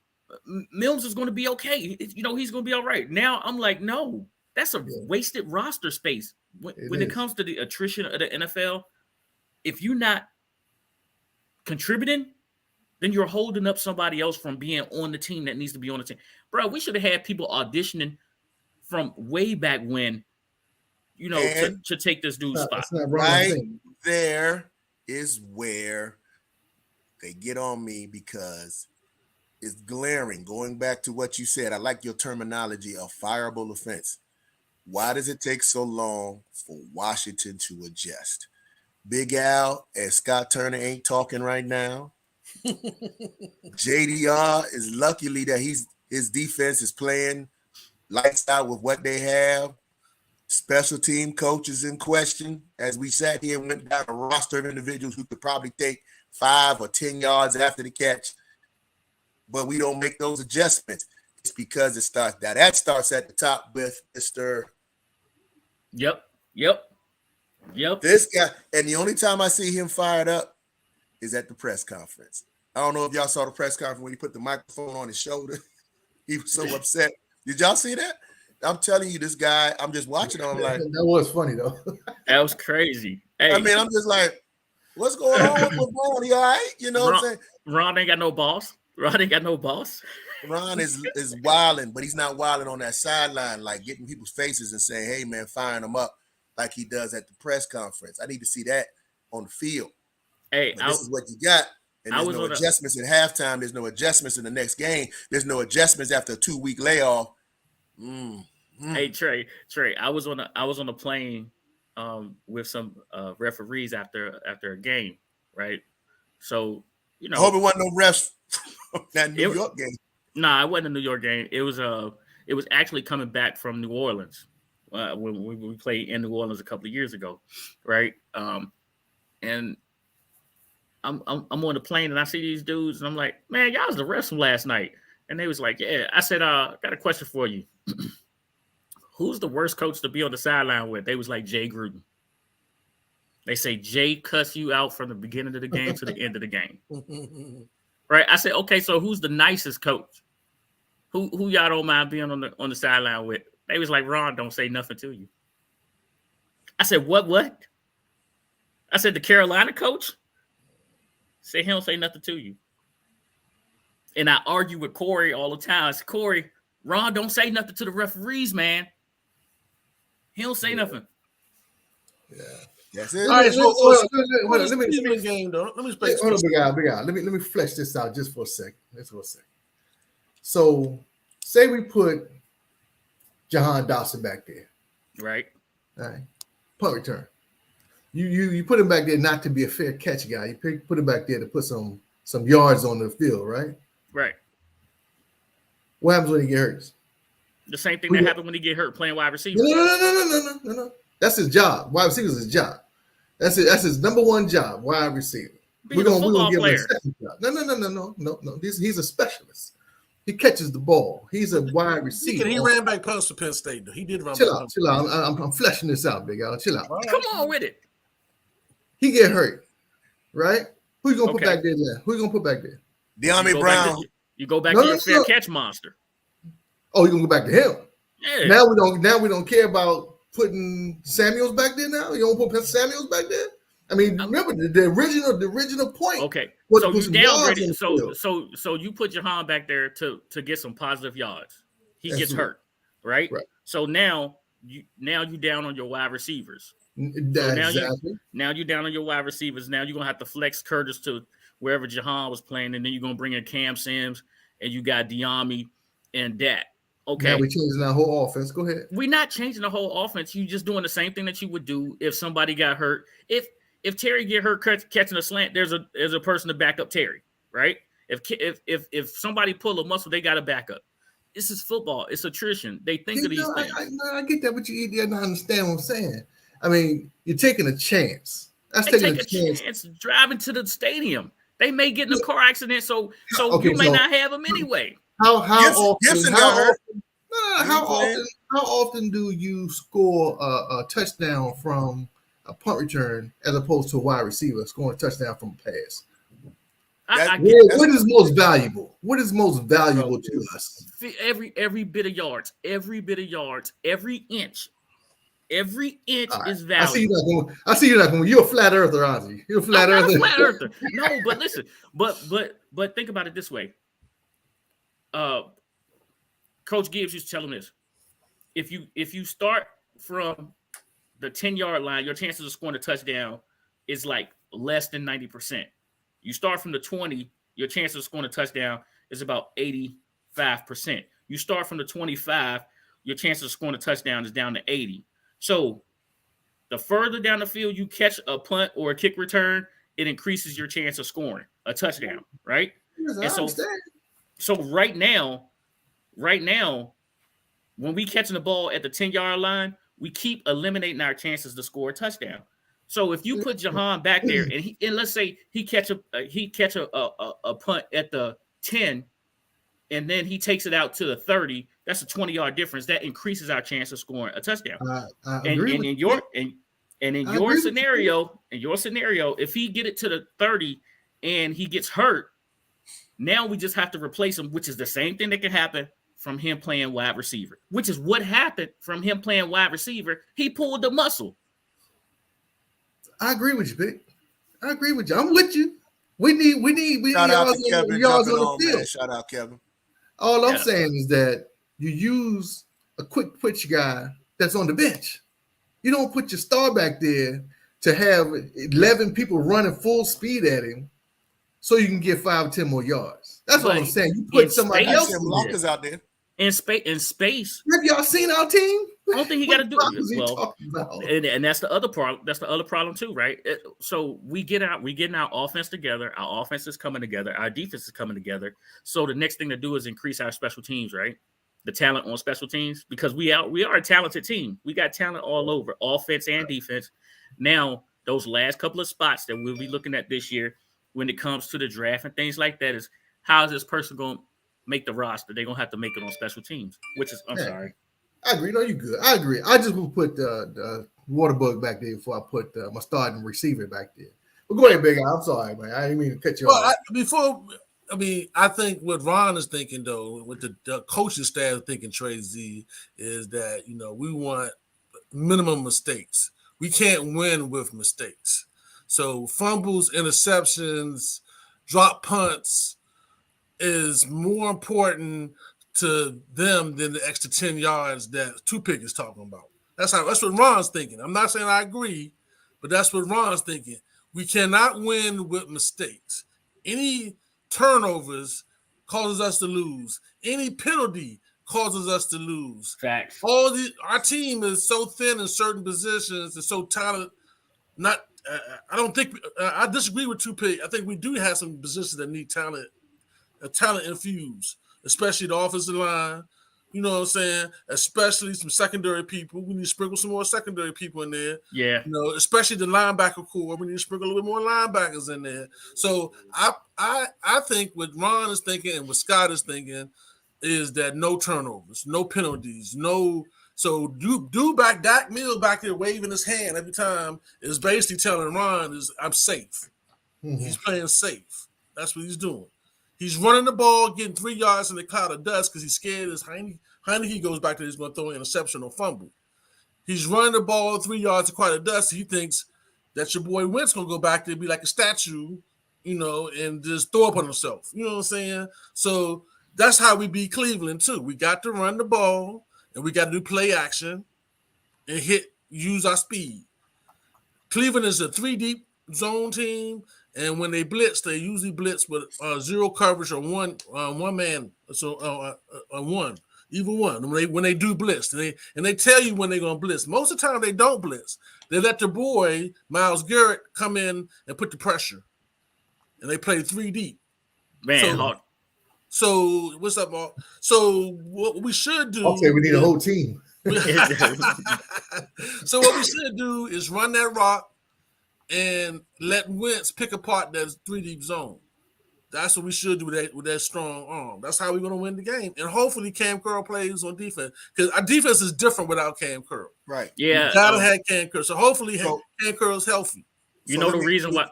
Mills is going to be okay. He's going to be all right. Now I'm like, no, that's a wasted roster space when it comes to the attrition of the NFL. If you're not contributing, then you're holding up somebody else from being on the team that needs to be on the team. Bro, we should have had people auditioning from way back when, to take this dude's spot. Right there is where they get on me because it's glaring. Going back to what you said, I like your terminology of fireable offense. Why does it take so long for Washington to adjust? Big Al and Scott Turner ain't talking right now. JDR is luckily that his defense is playing lights out with what they have. Special team coaches in question. As we sat here and went down a roster of individuals who could probably take 5 or 10 yards after the catch, but we don't make those adjustments. It's because that starts at the top with Mr. Yep. This guy, and the only time I see him fired up is at the press conference. I don't know if y'all saw the press conference when he put the microphone on his shoulder. He was so upset. Did y'all see that? I'm telling you, this guy, I'm just watching him. I'm like, that was funny though. That was crazy. Hey. I mean, I'm just like, what's going on with LeBron? He all right? You know what I'm saying? Ron ain't got no boss. Ron is wilding, but he's not wilding on that sideline, like getting people's faces and saying, hey, man, firing them up like he does at the press conference. I need to see that on the field. Hey, this is what you got. And there's no adjustments at halftime. There's no adjustments in the next game. There's no adjustments after a 2-week layoff. Hey, Trey, I was on a plane with some referees after a game, right? So I hope it wasn't no refs that New York game. Nah, it wasn't a New York game. It was actually coming back from New Orleans when we played in New Orleans a couple of years ago, right? And I'm on the plane and I see these dudes and I'm like, man, y'all was the refs from last night. And they was like, yeah. I said, I got a question for you. Who's the worst coach to be on the sideline with? They was like, Jay Gruden. They say Jay cuss you out from the beginning of the game to the end of the game. Right? I said, okay, so who's the nicest coach? Who y'all don't mind being on the sideline with? They was like, Ron, don't say nothing to you. I said, what? I said, the Carolina coach? Say he don't say nothing to you. And I argue with Corey all the time. I said, Corey, Ron don't say nothing to the referees, man. He don't say nothing. Yeah. That's it. All right, Let me flesh this out just for a second. So, say we put Jahan Dotson back there, right? All right, punt return. You put him back there not to be a fair catch guy. You put him back there to put some yards on the field, right? Right. What happens when he gets hurt? The same thing that happened when he get hurt playing wide receiver. No. That's his job. Wide receiver is his job. That's it. That's his number one job. Wide receiver. We're gonna give him a second job. No. He's a specialist. He catches the ball. He's a wide receiver. He ran back punts to Penn State. He did run. Chill out. I'm fleshing this out, big guy. Chill out. Come on with it. He get hurt, right? Who you gonna put back there now? Who you gonna put back there? De'Ami Brown. You go back to your fair catch monster. Oh, you gonna go back to him? Yeah. Now we don't care about putting Samuels back there now. You don't put Samuels back there. I mean, remember the original point. Okay, so you downgraded. So you put Jahan back there to get some positive yards. He gets hurt, right? So now you down on your wide receivers. Exactly. Now you're down on your wide receivers. Now you're gonna have to flex Curtis to wherever Jahan was playing, and then you're gonna bring in Cam Sims, and you got De'Ami and Dak. Okay. Now we're changing our whole offense. Go ahead. We're not changing the whole offense. You're just doing the same thing that you would do if somebody got hurt. If Terry get hurt catching a slant, there's a person to back up Terry, right? If somebody pull a muscle, they got a backup. This is football. It's attrition. They think of these things. I get that, but you don't understand what I'm saying. I mean, you're taking a chance. That's they taking take a chance driving to the stadium. They may get in a car accident, so you may not have them anyway. How often do you score a touchdown from a punt return as opposed to a wide receiver scoring a touchdown from a pass? What is most valuable? What is most valuable to us? Every bit of yards, every inch. Every inch is valuable. I see you not going. You're a flat earther, aren't you? You're a flat earther. Flat earther. No, but listen, but think about it this way. Coach Gibbs used to tell him this: if you start from the 10-yard line, your chances of scoring a touchdown is like less than 90%. You start from the 20, your chances of scoring a touchdown is about 85%. You start from the 25, your chances of scoring a touchdown is down to 80. So the further down the field you catch a punt or a kick return, it increases your chance of scoring a touchdown, right? Yes, and so right now, when we catching the ball at the 10-yard line, we keep eliminating our chances to score a touchdown. So if you put Jahan back there and let's say he catch a punt at the 10 and then he takes it out to the 30, that's a 20-yard difference. That increases our chance of scoring a touchdown. In your scenario, if he get it to the 30 and he gets hurt, now we just have to replace him, which is the same thing that can happen from him playing wide receiver, which is what happened from him playing wide receiver. He pulled the muscle. I agree with you, Big. I agree with you. I'm with you. We need Shout out to Kevin. On the field. Man. Shout out, Kevin. All I'm saying is that you use a quick twitch guy that's on the bench. You don't put your star back there to have 11 people running full speed at him so you can get 5 or 10 more yards. That's what I'm saying. You put somebody else blockers out there. In space. Have y'all seen our team? I don't think he got to do What it. is he Well, talking about? and that's the other problem. That's the other problem too, right? So we getting our offense together. Our offense is coming together. Our defense is coming together. So the next thing to do is increase our special teams, right? The talent on special teams, because we are a talented team. We got talent all over, offense and defense. Now, those last couple of spots that we'll be looking at this year, when it comes to the draft and things like that, is how is this person going to make the roster? They're going to have to make it on special teams, which is I'm sorry. I agree. No, you good. I agree. I just will put the water bug back there before I put my starting receiver back there. But go ahead, Big Al. I'm sorry, man. I didn't mean to cut you off. I think what Ron is thinking, though, what the coaching staff is thinking, Trey Z, is that, we want minimum mistakes. We can't win with mistakes. So fumbles, interceptions, drop punts is more important to them than the extra 10 yards that Two-Pick is talking about. That's what Ron's thinking. I'm not saying I agree, but that's what Ron's thinking. We cannot win with mistakes. Any turnovers causes us to lose. Any penalty causes us to lose. Facts. Our team is so thin in certain positions and so talented. I disagree with Two-Pick. I think we do have some positions that need talent infused, especially the offensive line. You know what I'm saying? Especially some secondary people. We need to sprinkle some more secondary people in there. Yeah. Especially the linebacker core. We need to sprinkle a little bit more linebackers in there. So I think what Ron is thinking and what Scott is thinking is that no turnovers, no penalties, no. So back Dak Mills back there waving his hand every time is basically telling Ron I'm safe. Mm-hmm. He's playing safe. That's what he's doing. He's running the ball, getting 3 yards in the cloud of dust because he's scared as Heineke goes back there, he's going to throw an interception or fumble. He's running the ball 3 yards in cloud of dust. He thinks that your boy Wentz going to go back there and be like a statue, and just throw up on himself. You know what I'm saying? So that's how we beat Cleveland too. We got to run the ball and we got to do play action and use our speed. Cleveland is a 3-deep zone team. And when they blitz, they usually blitz with zero coverage or one man, so one, even one. When they do blitz, and they tell you when they're gonna blitz. Most of the time they don't blitz. They let their boy Myles Garrett come in and put the pressure, and they play 3 deep. Man, so what's up, Mark? So what we should do? I'll say we need a whole team. So what we should do is run that rock and let Wentz pick apart that 3-deep zone. That's what we should do with that strong arm. That's how we're going to win the game. And hopefully Cam Curl plays on defense because our defense is different without Cam Curl. Right. Yeah. We gotta have Cam Curl. So hopefully Cam Curl's healthy. The reason why.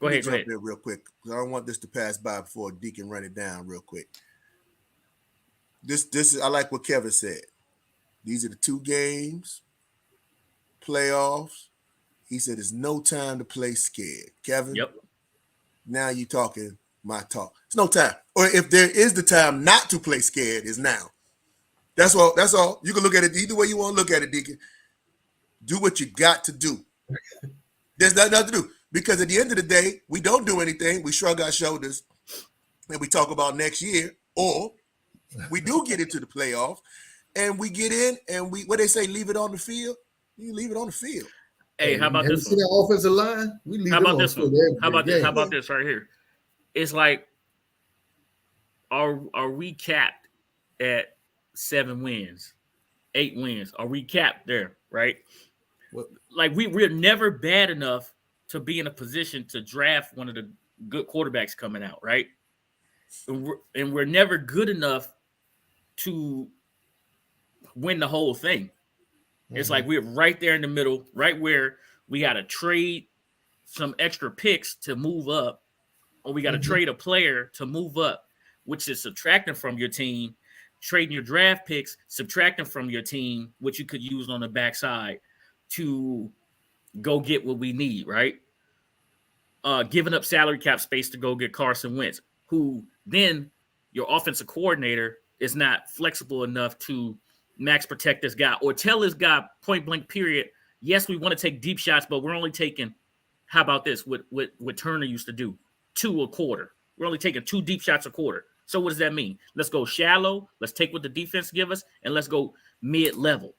Go ahead. Real quick, because I don't want this to pass by before Deacon run it down real quick. This is I like what Kevin said. These are the 2 games, playoffs. He said it's no time to play scared. Kevin, yep. Now you talking my talk. It's no time. Or if there is the time not to play scared, is now. That's all. That's all. You can look at it either way you want to look at it, Deacon. Do what you got to do. There's nothing to do. Because at the end of the day, we don't do anything. We shrug our shoulders and we talk about next year. Or we do get into the playoff and we get in and what they say, leave it on the field. You leave it on the field. Hey, how about this? See that offensive line? How about this one? How about this right here? It's like, are we capped at 7 wins, 8 wins? Are we capped there? Right? Like we're never bad enough to be in a position to draft one of the good quarterbacks coming out, right? And we're never good enough to win the whole thing. It's like we're right there in the middle, right where we got to trade some extra picks to move up, or we got to trade a player to move up, which is subtracting from your team, trading your draft picks, subtracting from your team, which you could use on the backside to go get what we need, right? Giving up salary cap space to go get Carson Wentz, who then your offensive coordinator is not flexible enough to max protect this guy or tell this guy point blank period. Yes, we want to take deep shots, but we're only taking, how about this? What Turner used to do, 2 a quarter. We're only taking 2 deep shots a quarter. So what does that mean? Let's go shallow. Let's take what the defense give us and let's go mid-level.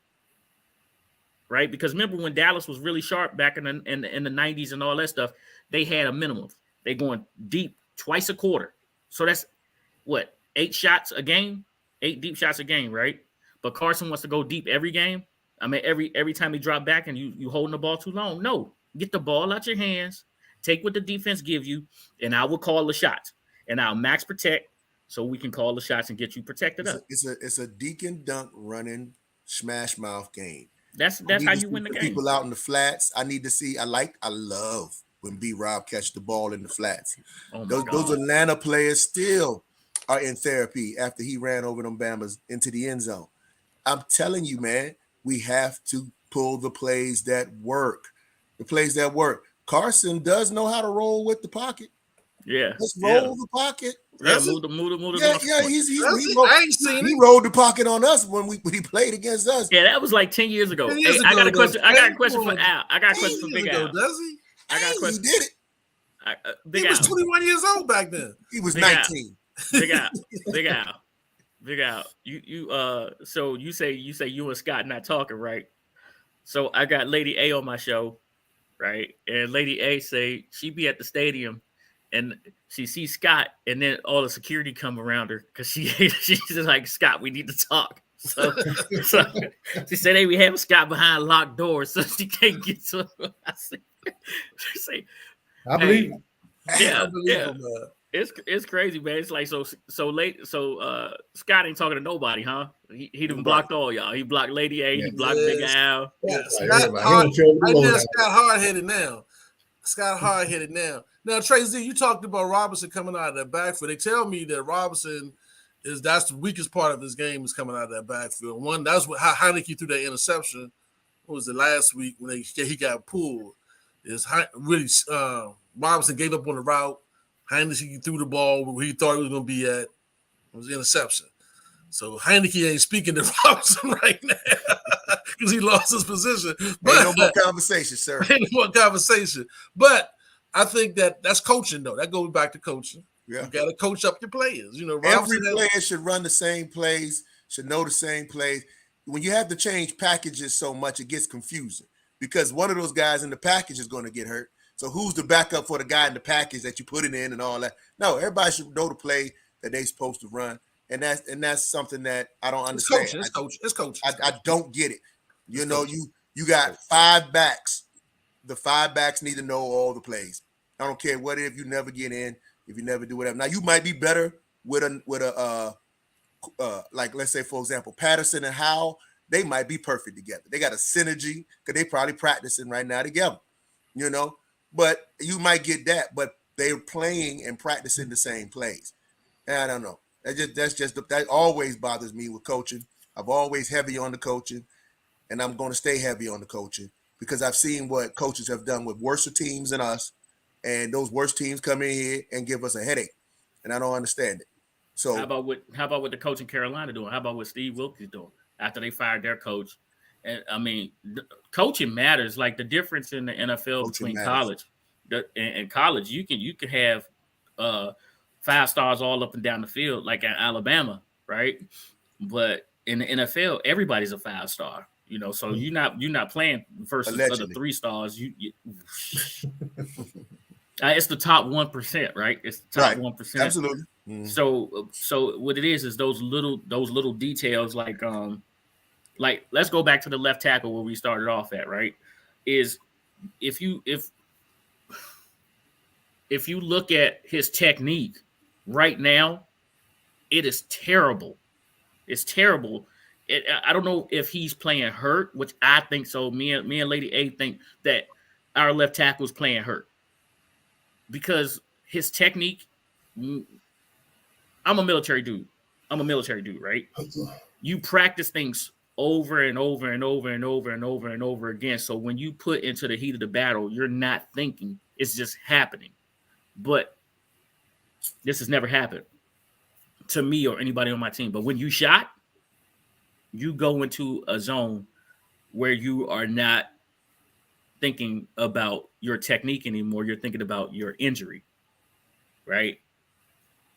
right? Because remember when Dallas was really sharp back in the 90s and all that stuff, they had a minimum. They going deep twice a quarter. So that's what, 8 shots a game, 8 deep shots a game, right? But Carson wants to go deep every game. I mean, every time he drop back and you holding the ball too long. No, get the ball out your hands, take what the defense give you, and I will call the shots. And I'll max protect so we can call the shots and get you protected up. It's a Deacon Dunk running smash mouth game. That's how you win the game. People out in the flats. I need to see. I love when B-Rob catch the ball in the flats. Oh those Atlanta players still are in therapy after he ran over them Bama's into the end zone. I'm telling you, man, we have to pull the plays that work. The plays that work. Carson does know how to roll with the pocket. Yeah. Let's roll the pocket. Yeah, move the Yeah, he rolled. rolled the pocket on us when he played against us. Yeah, that was like 10 years ago. 10 years I got ago, a question. though. I got a question for Al. I got a question for 10 Big years Al. ago, does he? I got a question. He did it. Big He was Al. 21 years old back then. He was Big Al. 19. Big Al. So you say you and Scott not talking, right? So I got Lady A on my show, right? And Lady A say she be at the stadium and she sees Scott, and then all the security come around her because she's like, Scott, we need to talk. So she said, hey, we have Scott behind locked doors, so she can't get to him. She say, I believe. yeah, yeah. Him, It's crazy, man. It's like so Scott ain't talking to nobody, huh? He done blocked all y'all. He blocked Lady A, he blocked Big Al. Yeah, Scott hard-headed now. Scott hard-headed now. Now, Trey Z, you talked about Robinson coming out of that backfield. They tell me that Robinson that's the weakest part of this game is coming out of that backfield. One, that's how Heineke threw that interception. What was it last week when he got pulled? Is really Robinson gave up on the route. Heineke threw the ball where he thought he was going to be at. It was an interception. So Heineke ain't speaking to Robinson right now because he lost his position. But Ain't no more conversation, sir. Ain't no more conversation. But I think that's coaching, though. That goes back to coaching. Yeah. You got to coach up your players. You know, Every player should run the same plays, should know the same plays. When you have to change packages so much, it gets confusing because one of those guys in the package is going to get hurt. So who's the backup for the guy in the package that you put it in and all that? No, everybody should know the play that they're supposed to run. And that's something that I don't understand. It's coaching. I don't get it. You know, you got 5 backs. The 5 backs need to know all the plays. I don't care what if you never get in, if you never do whatever. Now you might be better with a like let's say for example Patterson and Howell, they might be perfect together. They got a synergy because they probably practicing right now together. You know, but you might get that, but they're playing and practicing the same plays. And I don't know. That always bothers me with coaching. I'm always heavy on the coaching, and I'm going to stay heavy on the coaching because I've seen what coaches have done with worse teams than us, and those worst teams come in here and give us a headache, and I don't understand it. So how about what the coach in Carolina doing? How about what Steve Wilkes doing after they fired their coach? And I mean, coaching matters. Like the difference in the NFL between college and college, you can have 5 stars all up and down the field, like at Alabama, right? But in the NFL, everybody's a 5-star, you know. So you're not playing versus other 3 stars. It's the top 1%, right? It's the top 1%. Absolutely. Mm-hmm. So what it is those little details, like let's go back to the left tackle where we started off at, right? Is if you look at his technique right now, it is terrible. It's terrible. I don't know if he's playing hurt, which I think so. Me and Lady A think that our left tackle is playing hurt because his technique. I'm a military dude, right? You practice things over and over and over and over and over and over again. So when you put into the heat of the battle, you're not thinking, it's just happening. But this has never happened to me or anybody on my team. But when you shot, you go into a zone where you are not thinking about your technique anymore. You're thinking about your injury, right?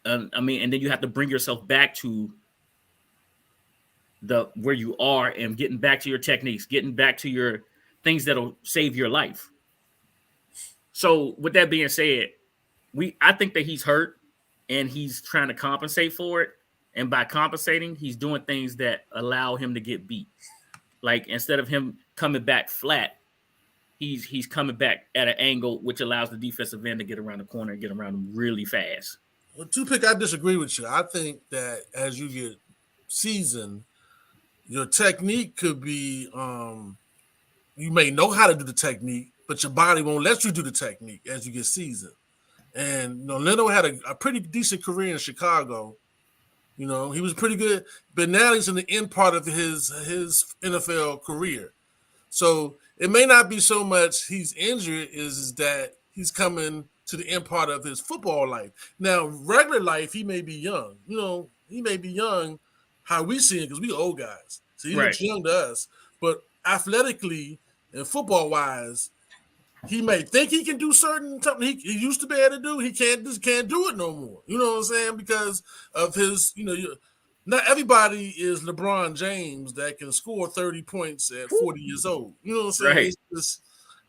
I mean, and then you have to bring yourself back to the where you are and getting back to your techniques, getting back to your things that'll save your life. So with that being said, I think that he's hurt and he's trying to compensate for it. And by compensating, he's doing things that allow him to get beat. Like instead of him coming back flat, he's coming back at an angle which allows the defensive end to get around the corner and get around him really fast. Well, Two-Pick, I disagree with you. I think that as you get seasoned, your technique could be you may know how to do the technique, but your body won't let you do the technique as you get seasoned. And Leno had a pretty decent career in Chicago. He was pretty good, but now he's in the end part of his NFL career. So it may not be so much he's injured, is that he's coming to the end part of his football life. Now, regular life, he may be young. He may be young how we see him because we old guys. So he looks young to us. But athletically and football-wise, he may think he can do something he used to be able to do. He can't do it no more. You know what I'm saying? Because of his, not everybody is LeBron James that can score 30 points at 40 years old. You know what I'm saying? Right. It's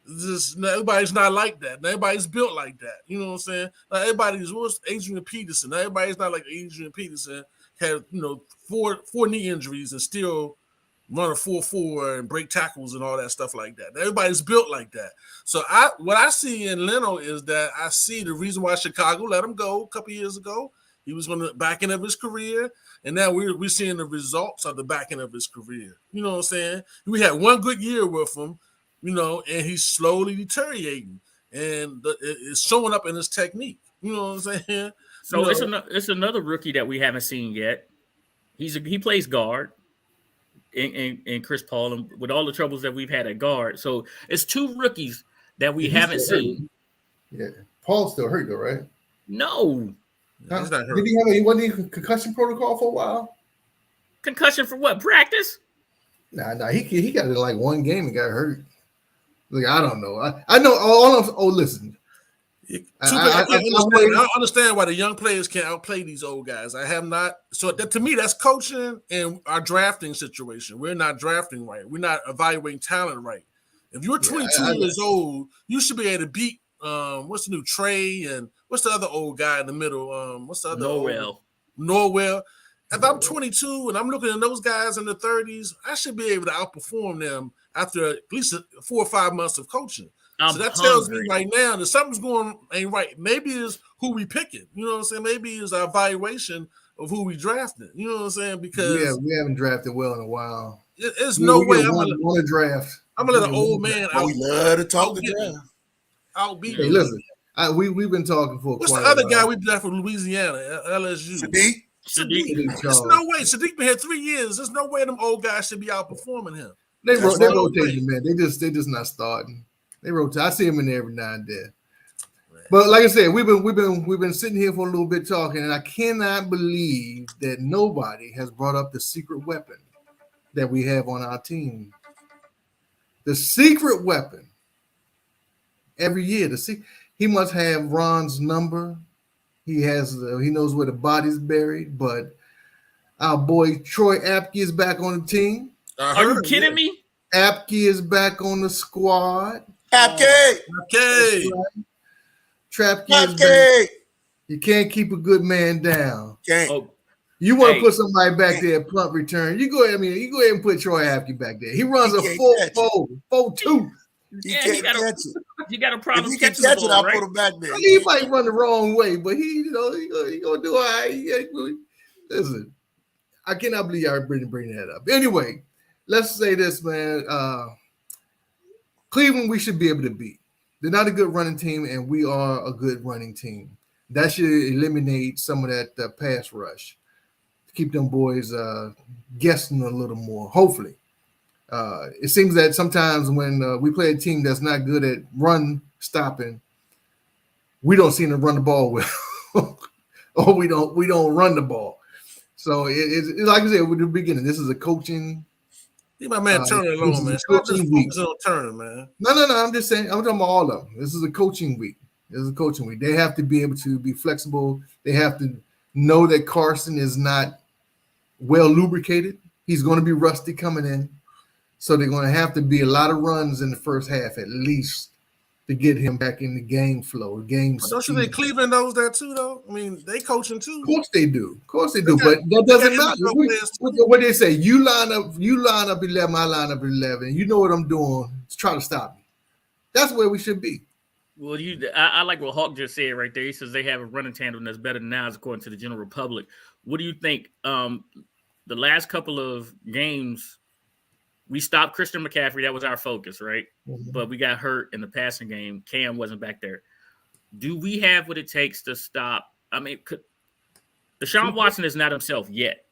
just everybody's not like that. Not everybody's built like that. You know what I'm saying? Not everybody's Adrian Peterson. Not everybody's not like Adrian Peterson. Had four knee injuries and still run a 4.4 and break tackles and all that stuff like that. Everybody's built like that. So what I see in Leno is that I see the reason why Chicago let him go a couple years ago. He was going to back end of his career, and now we're seeing the results of the back end of his career. You know what I'm saying? We had one good year with him, and he's slowly deteriorating, and it's showing up in his technique. You know what I'm saying? So it's another rookie that we haven't seen yet. He plays guard. And Chris Paul, and with all the troubles that we've had at guard. So it's two rookies that we haven't seen. Yeah. Paul's still hurt though, right? No. He's not hurt. Did he wasn't he in concussion protocol for a while? Concussion for what? Practice? Nah. He got it like one game and got hurt. Like, I don't know. I know all listen. I understand why the young players can't outplay these old guys. I have not. So to me, that's coaching and our drafting situation. We're not drafting right. We're not evaluating talent right. If you're 22 years old, you should be able to beat what's the new Trey and what's the other old guy in the middle? What's the other Norwell. If I'm 22 and I'm looking at those guys in the 30s, I should be able to outperform them after at least 4 or 5 months of coaching. So that tells me right now that something's going ain't right. Maybe it's who we picking. You know what I'm saying? Maybe it's our evaluation of who we drafting. You know what I'm saying? Because we haven't drafted well in a while. There's no way I'm gonna draft. I'm gonna let an old man out. We love to talk to draft. Outbeat Hey, listen, we've been talking for. What's the other guy we drafted from Louisiana, LSU? Sadiq. There's no way. Sadiq been here 3 years. There's no way them old guys should be outperforming him. They rotating, man. They just not starting. They rotate. I see him in there every now and then. But like I said, we've been sitting here for a little bit talking, and I cannot believe that nobody has brought up the secret weapon that we have on our team. The secret weapon. Every year, he must have Ron's number. He knows where the body's buried. But our boy Troy Apke is back on the team. Are you kidding me? Apke is back on the squad. Apke. Trapke. You can't keep a good man down. You want to put somebody back there at punt return. You go ahead and put Troy Apke back there. He runs a 4.2. He can't catch it. He got a problem. If he can catch it, I'll put him back there. He might run the wrong way, but he gonna do all right. Listen, I cannot believe y'all bring that up. Anyway, let's say this, man. Cleveland, we should be able to beat. They're not a good running team, and we are a good running team. That should eliminate some of that pass rush. Keep them boys guessing a little more, hopefully. It seems that sometimes when we play a team that's not good at run stopping, we don't seem to run the ball well, or we don't run the ball. So it's like I said with the beginning. This is a coaching. Leave my man Turner alone, man. Stop just focusing on Turner, man. No. I'm just saying. I'm talking about all of them. This is a coaching week. They have to be able to be flexible. They have to know that Carson is not well lubricated. He's going to be rusty coming in. So they're going to have to be a lot of runs in the first half at least to get him back in the game flow. Game. But don't you think Cleveland knows that too, though? I mean, they coaching too. Of course they do. Of course they do. But that doesn't matter. What they say, you line up 11, I line up 11. You know what I'm doing. Try to stop me. That's where we should be. Well, I like what Hawk just said right there. He says they have a running tandem that's better than ours, according to the general public. What do you think? The last couple of games, we stopped Christian McCaffrey. That was our focus, right? Mm-hmm. But we got hurt in the passing game. Cam wasn't back there. Do we have what it takes to stop? I mean, Deshaun Watson is not himself yet,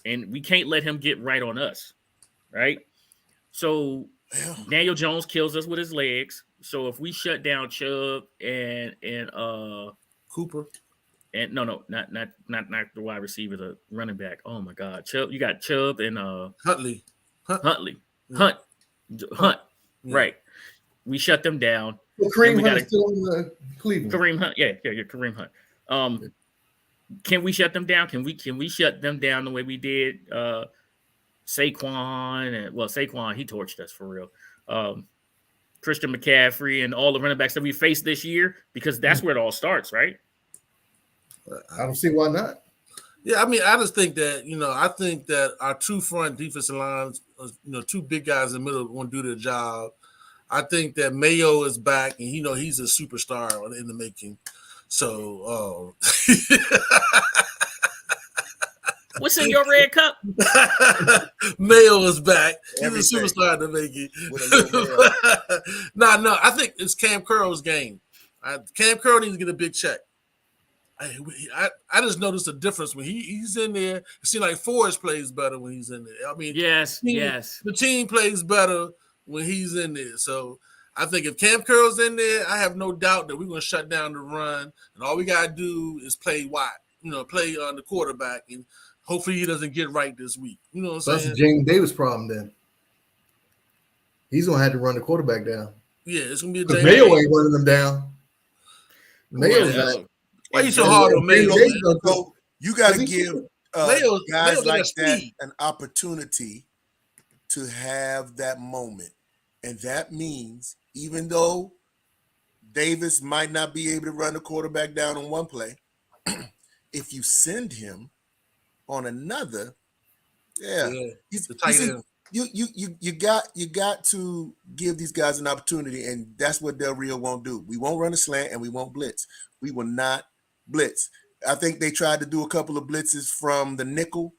and we can't let him get right on us, right? So Daniel Jones kills us with his legs. So if we shut down Chubb and Cooper, and not the wide receiver, the running back. Oh my God, Chubb! You got Chubb and Huntley. Hunt. Right. We shut them down. Well, Kareem Hunt still in the Cleveland. Kareem Hunt, yeah, Kareem Hunt. Can we shut them down? Can we shut them down the way we did Saquon? Saquon, he torched us for real. Christian McCaffrey and all the running backs that we faced this year, because that's where it all starts, right? I don't see why not. Yeah, I mean, I just think that, I think that our two front defensive lines, two big guys in the middle want to do their job. I think that Mayo is back, and he's a superstar in the making. So, what's in your red cup? Mayo is back. He's a superstar in the making. No, I think it's Cam Curl's game. Cam Curl needs to get a big check. I just noticed a difference when he's in there. It seems like Forrest plays better when he's in there. I mean, yes. The team plays better when he's in there. So I think if Cam Curl's in there, I have no doubt that we're going to shut down the run, and all we got to do is play play on the quarterback, and hopefully he doesn't get right this week. You know what I'm saying? That's James Davis' problem then. He's going to have to run the quarterback down. Yeah, it's going to be a Mayo ain't running them down. Mayo's out. Why you so hard on Mayo? So you got to give guys like that an opportunity to have that moment. And that means even though Davis might not be able to run the quarterback down on one play, if you send him on another, you got to give these guys an opportunity, and that's what Del Rio won't do. We won't run a slant and we won't blitz. We will not blitz. I think they tried to do a couple of blitzes from the nickel.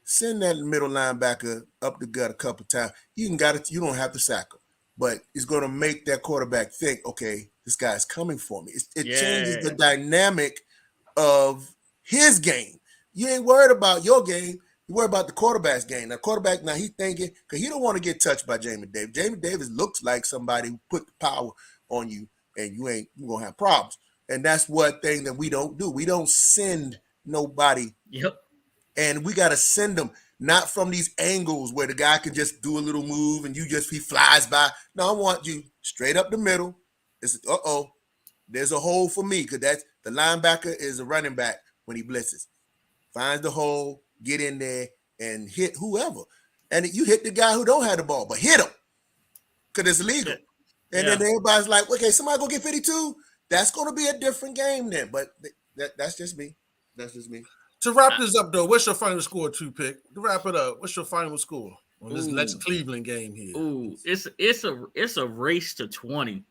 Send that middle linebacker up the gut a couple of times. You don't have to sack him, but it's going to make that quarterback think, okay, this guy's coming for me. It changes the dynamic of his game. You ain't worried about your game. You worry about the quarterback's game. Now, quarterback, he's thinking, because he don't want to get touched by Jamie Davis. Jamie Davis looks like somebody who put the power on you, and you're going to have problems. And that's one thing that we don't do. We don't send nobody. Yep. And we got to send them not from these angles where the guy can just do a little move and he flies by. No, I want you straight up the middle. It's there's a hole for me, because that's the linebacker is a running back when he blitzes. Finds the hole, get in there and hit whoever. And you hit the guy who don't have the ball, but hit him because it's legal. And then everybody's like, okay, somebody go get 52. That's going to be a different game then. But that's just me. That's just me. To wrap this up, though, what's your final score, Two-Pick? To wrap it up, what's your final score on this next Cleveland game here? Ooh, it's a race to 20.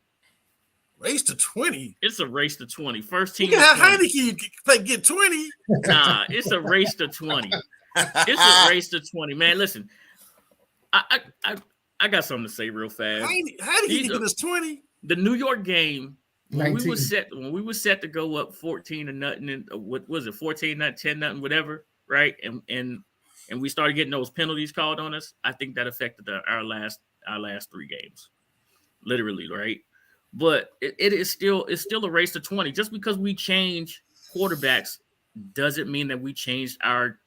Race to 20? It's a race to 20. First team. You can have Heineke get 20. Nah, it's a race to 20. It's a race to 20. Man, listen, I got something to say real fast. Heineke get us 20. The New York game, when we were set to go up 14-0, and what was it, 14-0, 10-0, whatever, right? And we started getting those penalties called on us. I think that affected our last three games, literally, right? But it's still a race to 20. Just because we change quarterbacks doesn't mean that we changed our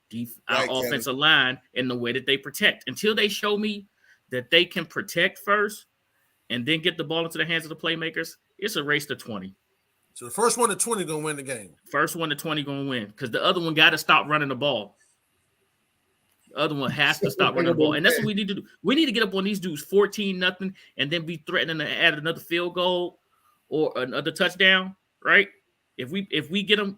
offensive line in the way that they protect. Until they show me that they can protect first and then get the ball into the hands of the playmakers, it's a race to 20. So the first one to 20 going to win the game. First one to 20 going to win, because the other one got to stop running the ball. The other one has to stop running the ball. And that's what we need to do. We need to get up on these dudes 14-0 and then be threatening to add another field goal or another touchdown, right? If we get them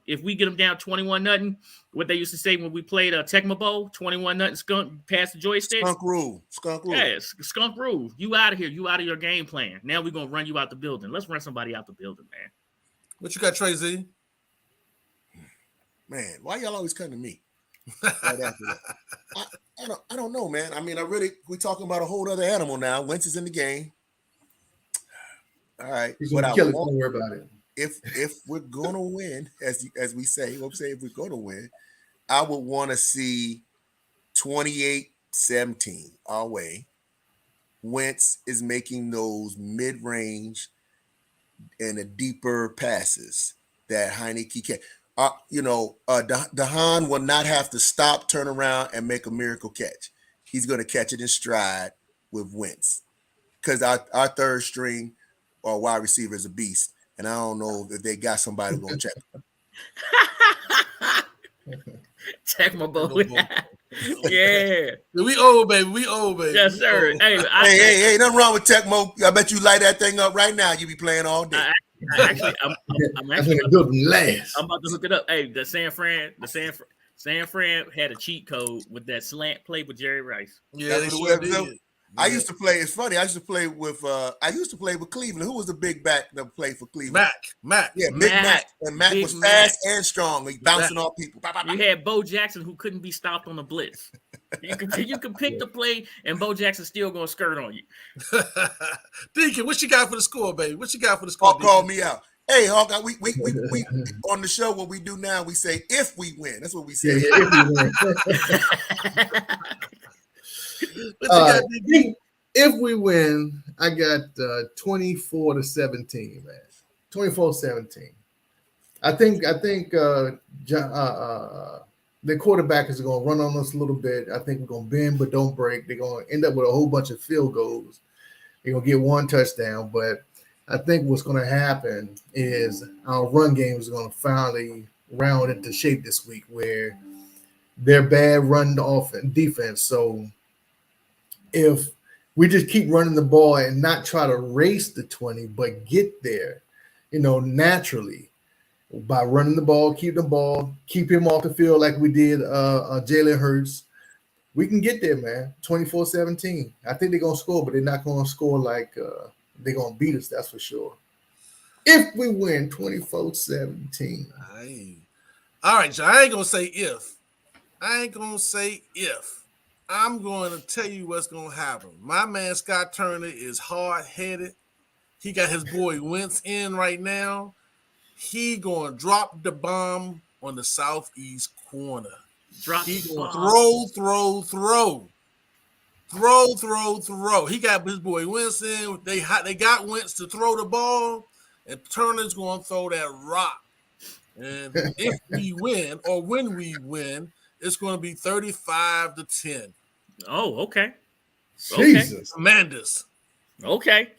down 21-0, what they used to say when we played Tecmo Bowl, 21-0 skunk past the joystick. Skunk rule. Yeah, skunk rule. You out of here. You out of your game plan. Now we're gonna run you out the building. Let's run somebody out the building, man. What you got, Trey Z? Man, why y'all always come to me? Right after that. I don't know, man. I mean, we talking about a whole other animal now. Wentz is in the game. All right. He's gonna kill it. Don't worry about it. If we're gonna win, as we say, if we're gonna win, I would want to see 28-17 our way. Wentz is making those mid-range and the deeper passes that Heineke can. Dahan will not have to stop, turn around, and make a miracle catch. He's going to catch it in stride with Wentz because our third string or wide receiver is a beast, and I don't know if they got somebody going to check. Check my boat. Yeah. We old, baby. Yes, sir. Hey, nothing wrong with Tecmo. I bet you light that thing up right now. You be playing all day. I'm actually about to hook it up. Hey, the San Fran had a cheat code with that slant play with Jerry Rice. Yeah, they sure did. I used to play. It's funny. I used to play with Cleveland. Who was the big back that played for Cleveland? Mac. Yeah, Big Mac. And Mac was fast and strong. He bouncing off people. You had Bo Jackson who couldn't be stopped on the blitz. You can pick the play, and Bo Jackson's still gonna skirt on you. Deacon, what you got for the score, baby? What you got for the score? Hawk called me out. Hey, Hawk, we on the show. What we do now, we say if we win. That's what we say. Yeah, if we win. If we win, I got 24-17, man. 24-17. I think the quarterback is going to run on us a little bit. I think we're going to bend but don't break. They're going to end up with a whole bunch of field goals. They're going to get one touchdown, but I think what's going to happen is our run game is going to finally round into shape this week where they're bad run defense. So if we just keep running the ball and not try to race the 20, but get there, naturally by running the ball, keep him off the field like we did Jalen Hurts, we can get there, man. 24-17. I think they're going to score, but they're not going to score like they're going to beat us, that's for sure. If we win 24-17. All right, John, I ain't going to say if. I'm going to tell you what's going to happen. My man Scott Turner is hard-headed. He got his boy Wentz in right now. He going to drop the bomb on the southeast corner. He going to throw. He got his boy Wentz in. They got Wentz to throw the ball, and Turner's going to throw that rock. And if we win, or when we win, it's going to be 35-10. Oh, okay. Jesus. Tremendous. Okay.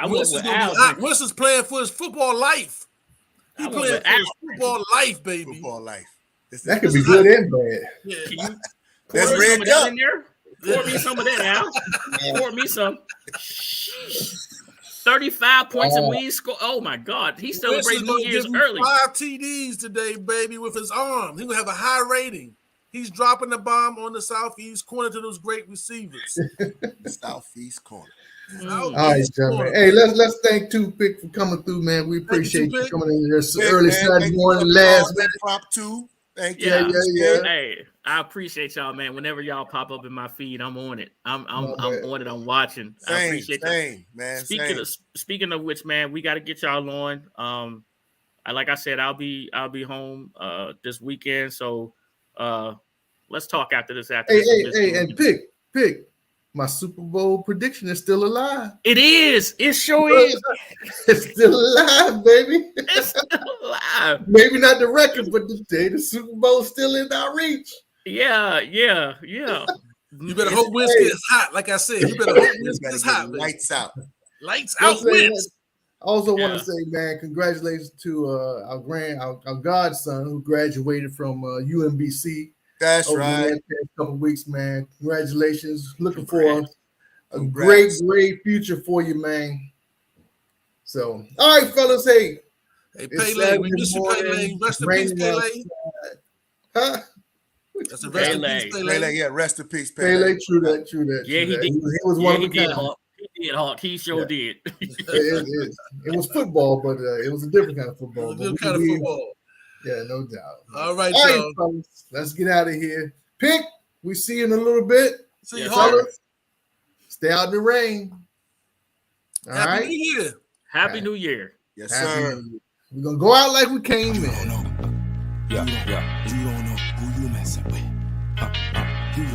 Wentz is playing for his football life. He playing for his football life, baby. Football life. That could be good and bad. Yeah. There's red cup in there. Pour me some of that, Al. Pour me some. 35 points and we score. Oh my God. He celebrated New Year's early. 5 TDs today, baby, with his arm. He's going to have a high rating. He's dropping the bomb on the southeast corner to those great receivers. The southeast corner. All right, gentlemen. Hey, let's thank Toothpick for coming through, man. We appreciate you coming in here early Saturday morning, last minute. Prop 2. Thank you. Yeah. Hey, I appreciate y'all, man. Whenever y'all pop up in my feed, I'm on it. I'm on it. I'm watching. I appreciate that, man. Speaking of which, man, we got to get y'all on. Like I said, I'll be home this weekend, so let's talk after this. Hey, and pick. My Super Bowl prediction is still alive. It is. It sure is. It's still alive, baby. It's still alive. Maybe not the record, but the Super Bowl is still in our reach. Yeah. You better hope Wentz gets hot. Like I said, you better hope Wentz gets hot. Lights out. Lights out, Wentz. I also want to say, man, congratulations to our godson who graduated from UMBC. That's over the right. last couple of weeks, man. Congratulations. Looking Congrats. for a Congrats. great future for you, man. So, all right, fellas. Hey, Hey, it's Pele, we Saturday miss you, morning, Pele. Rest in raining peace, Pele. outside. Huh? That's a rest in Pele. peace, Pele, Pele. yeah, rest in peace, Pele. Pele, true that. Yeah, he did. He was one of a He did, kind. Hawk. He did, Hawk. He sure Yeah. did. It was football, but it was a different kind of football. Good kind of football. Yeah, no doubt. All right, All right, y'all. fellas, let's get out of here. Pick, we see you in a little bit. See you, Yes, Hawk. sir. Fellas, stay out in the rain. All Happy right. New Year. Happy New Year. Yes, Happy sir. New Year. We're gonna go out like we came You don't in. know. Yeah. You don't know who you messing with. You don't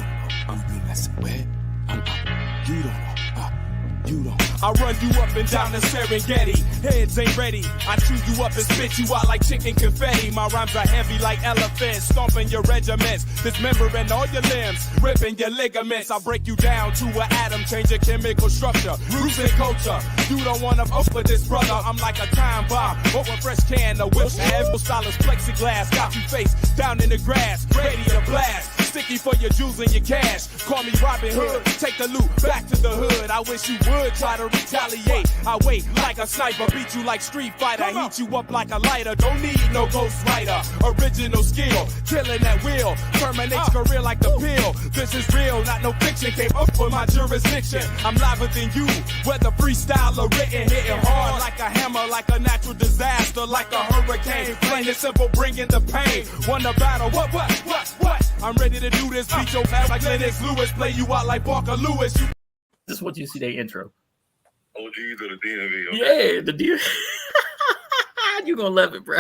know who you messing with. You don't know. You don't. I run you up and down the Serengeti. Heads ain't ready. I chew you up and spit you out like chicken confetti. My rhymes are heavy like elephants, stomping your regiments, dismembering all your limbs, ripping your ligaments. I break you down to an atom, change your chemical structure, roots and culture. You don't wanna fuck with this brother. I'm like a time bomb, over a fresh can of whips. Heavy stylus plexiglass, got you face down in the grass, ready to blast. Sticky for your jewels and your cash. Call me Robin Hood. Take the loot back to the hood. I wish you would try to retaliate. I wait like a sniper, beat you like Street Fighter, heat you up like a lighter. Don't need no ghost rider. Original skill, killing at will. Terminates career like the pill. This is real, not no fiction. Came up with my jurisdiction. I'm liver than you, whether freestyle or written. Hitting hard like a hammer, like a natural disaster, like a hurricane. Plain and simple, bringing the pain. Won the battle. What? I'm ready to do this. Beat your ass like Lennox Lewis. Play you out like Parker Lewis. This is what you see their intro. OGs of the DMV. Okay? Yeah, the deal. You're gonna love it, bro.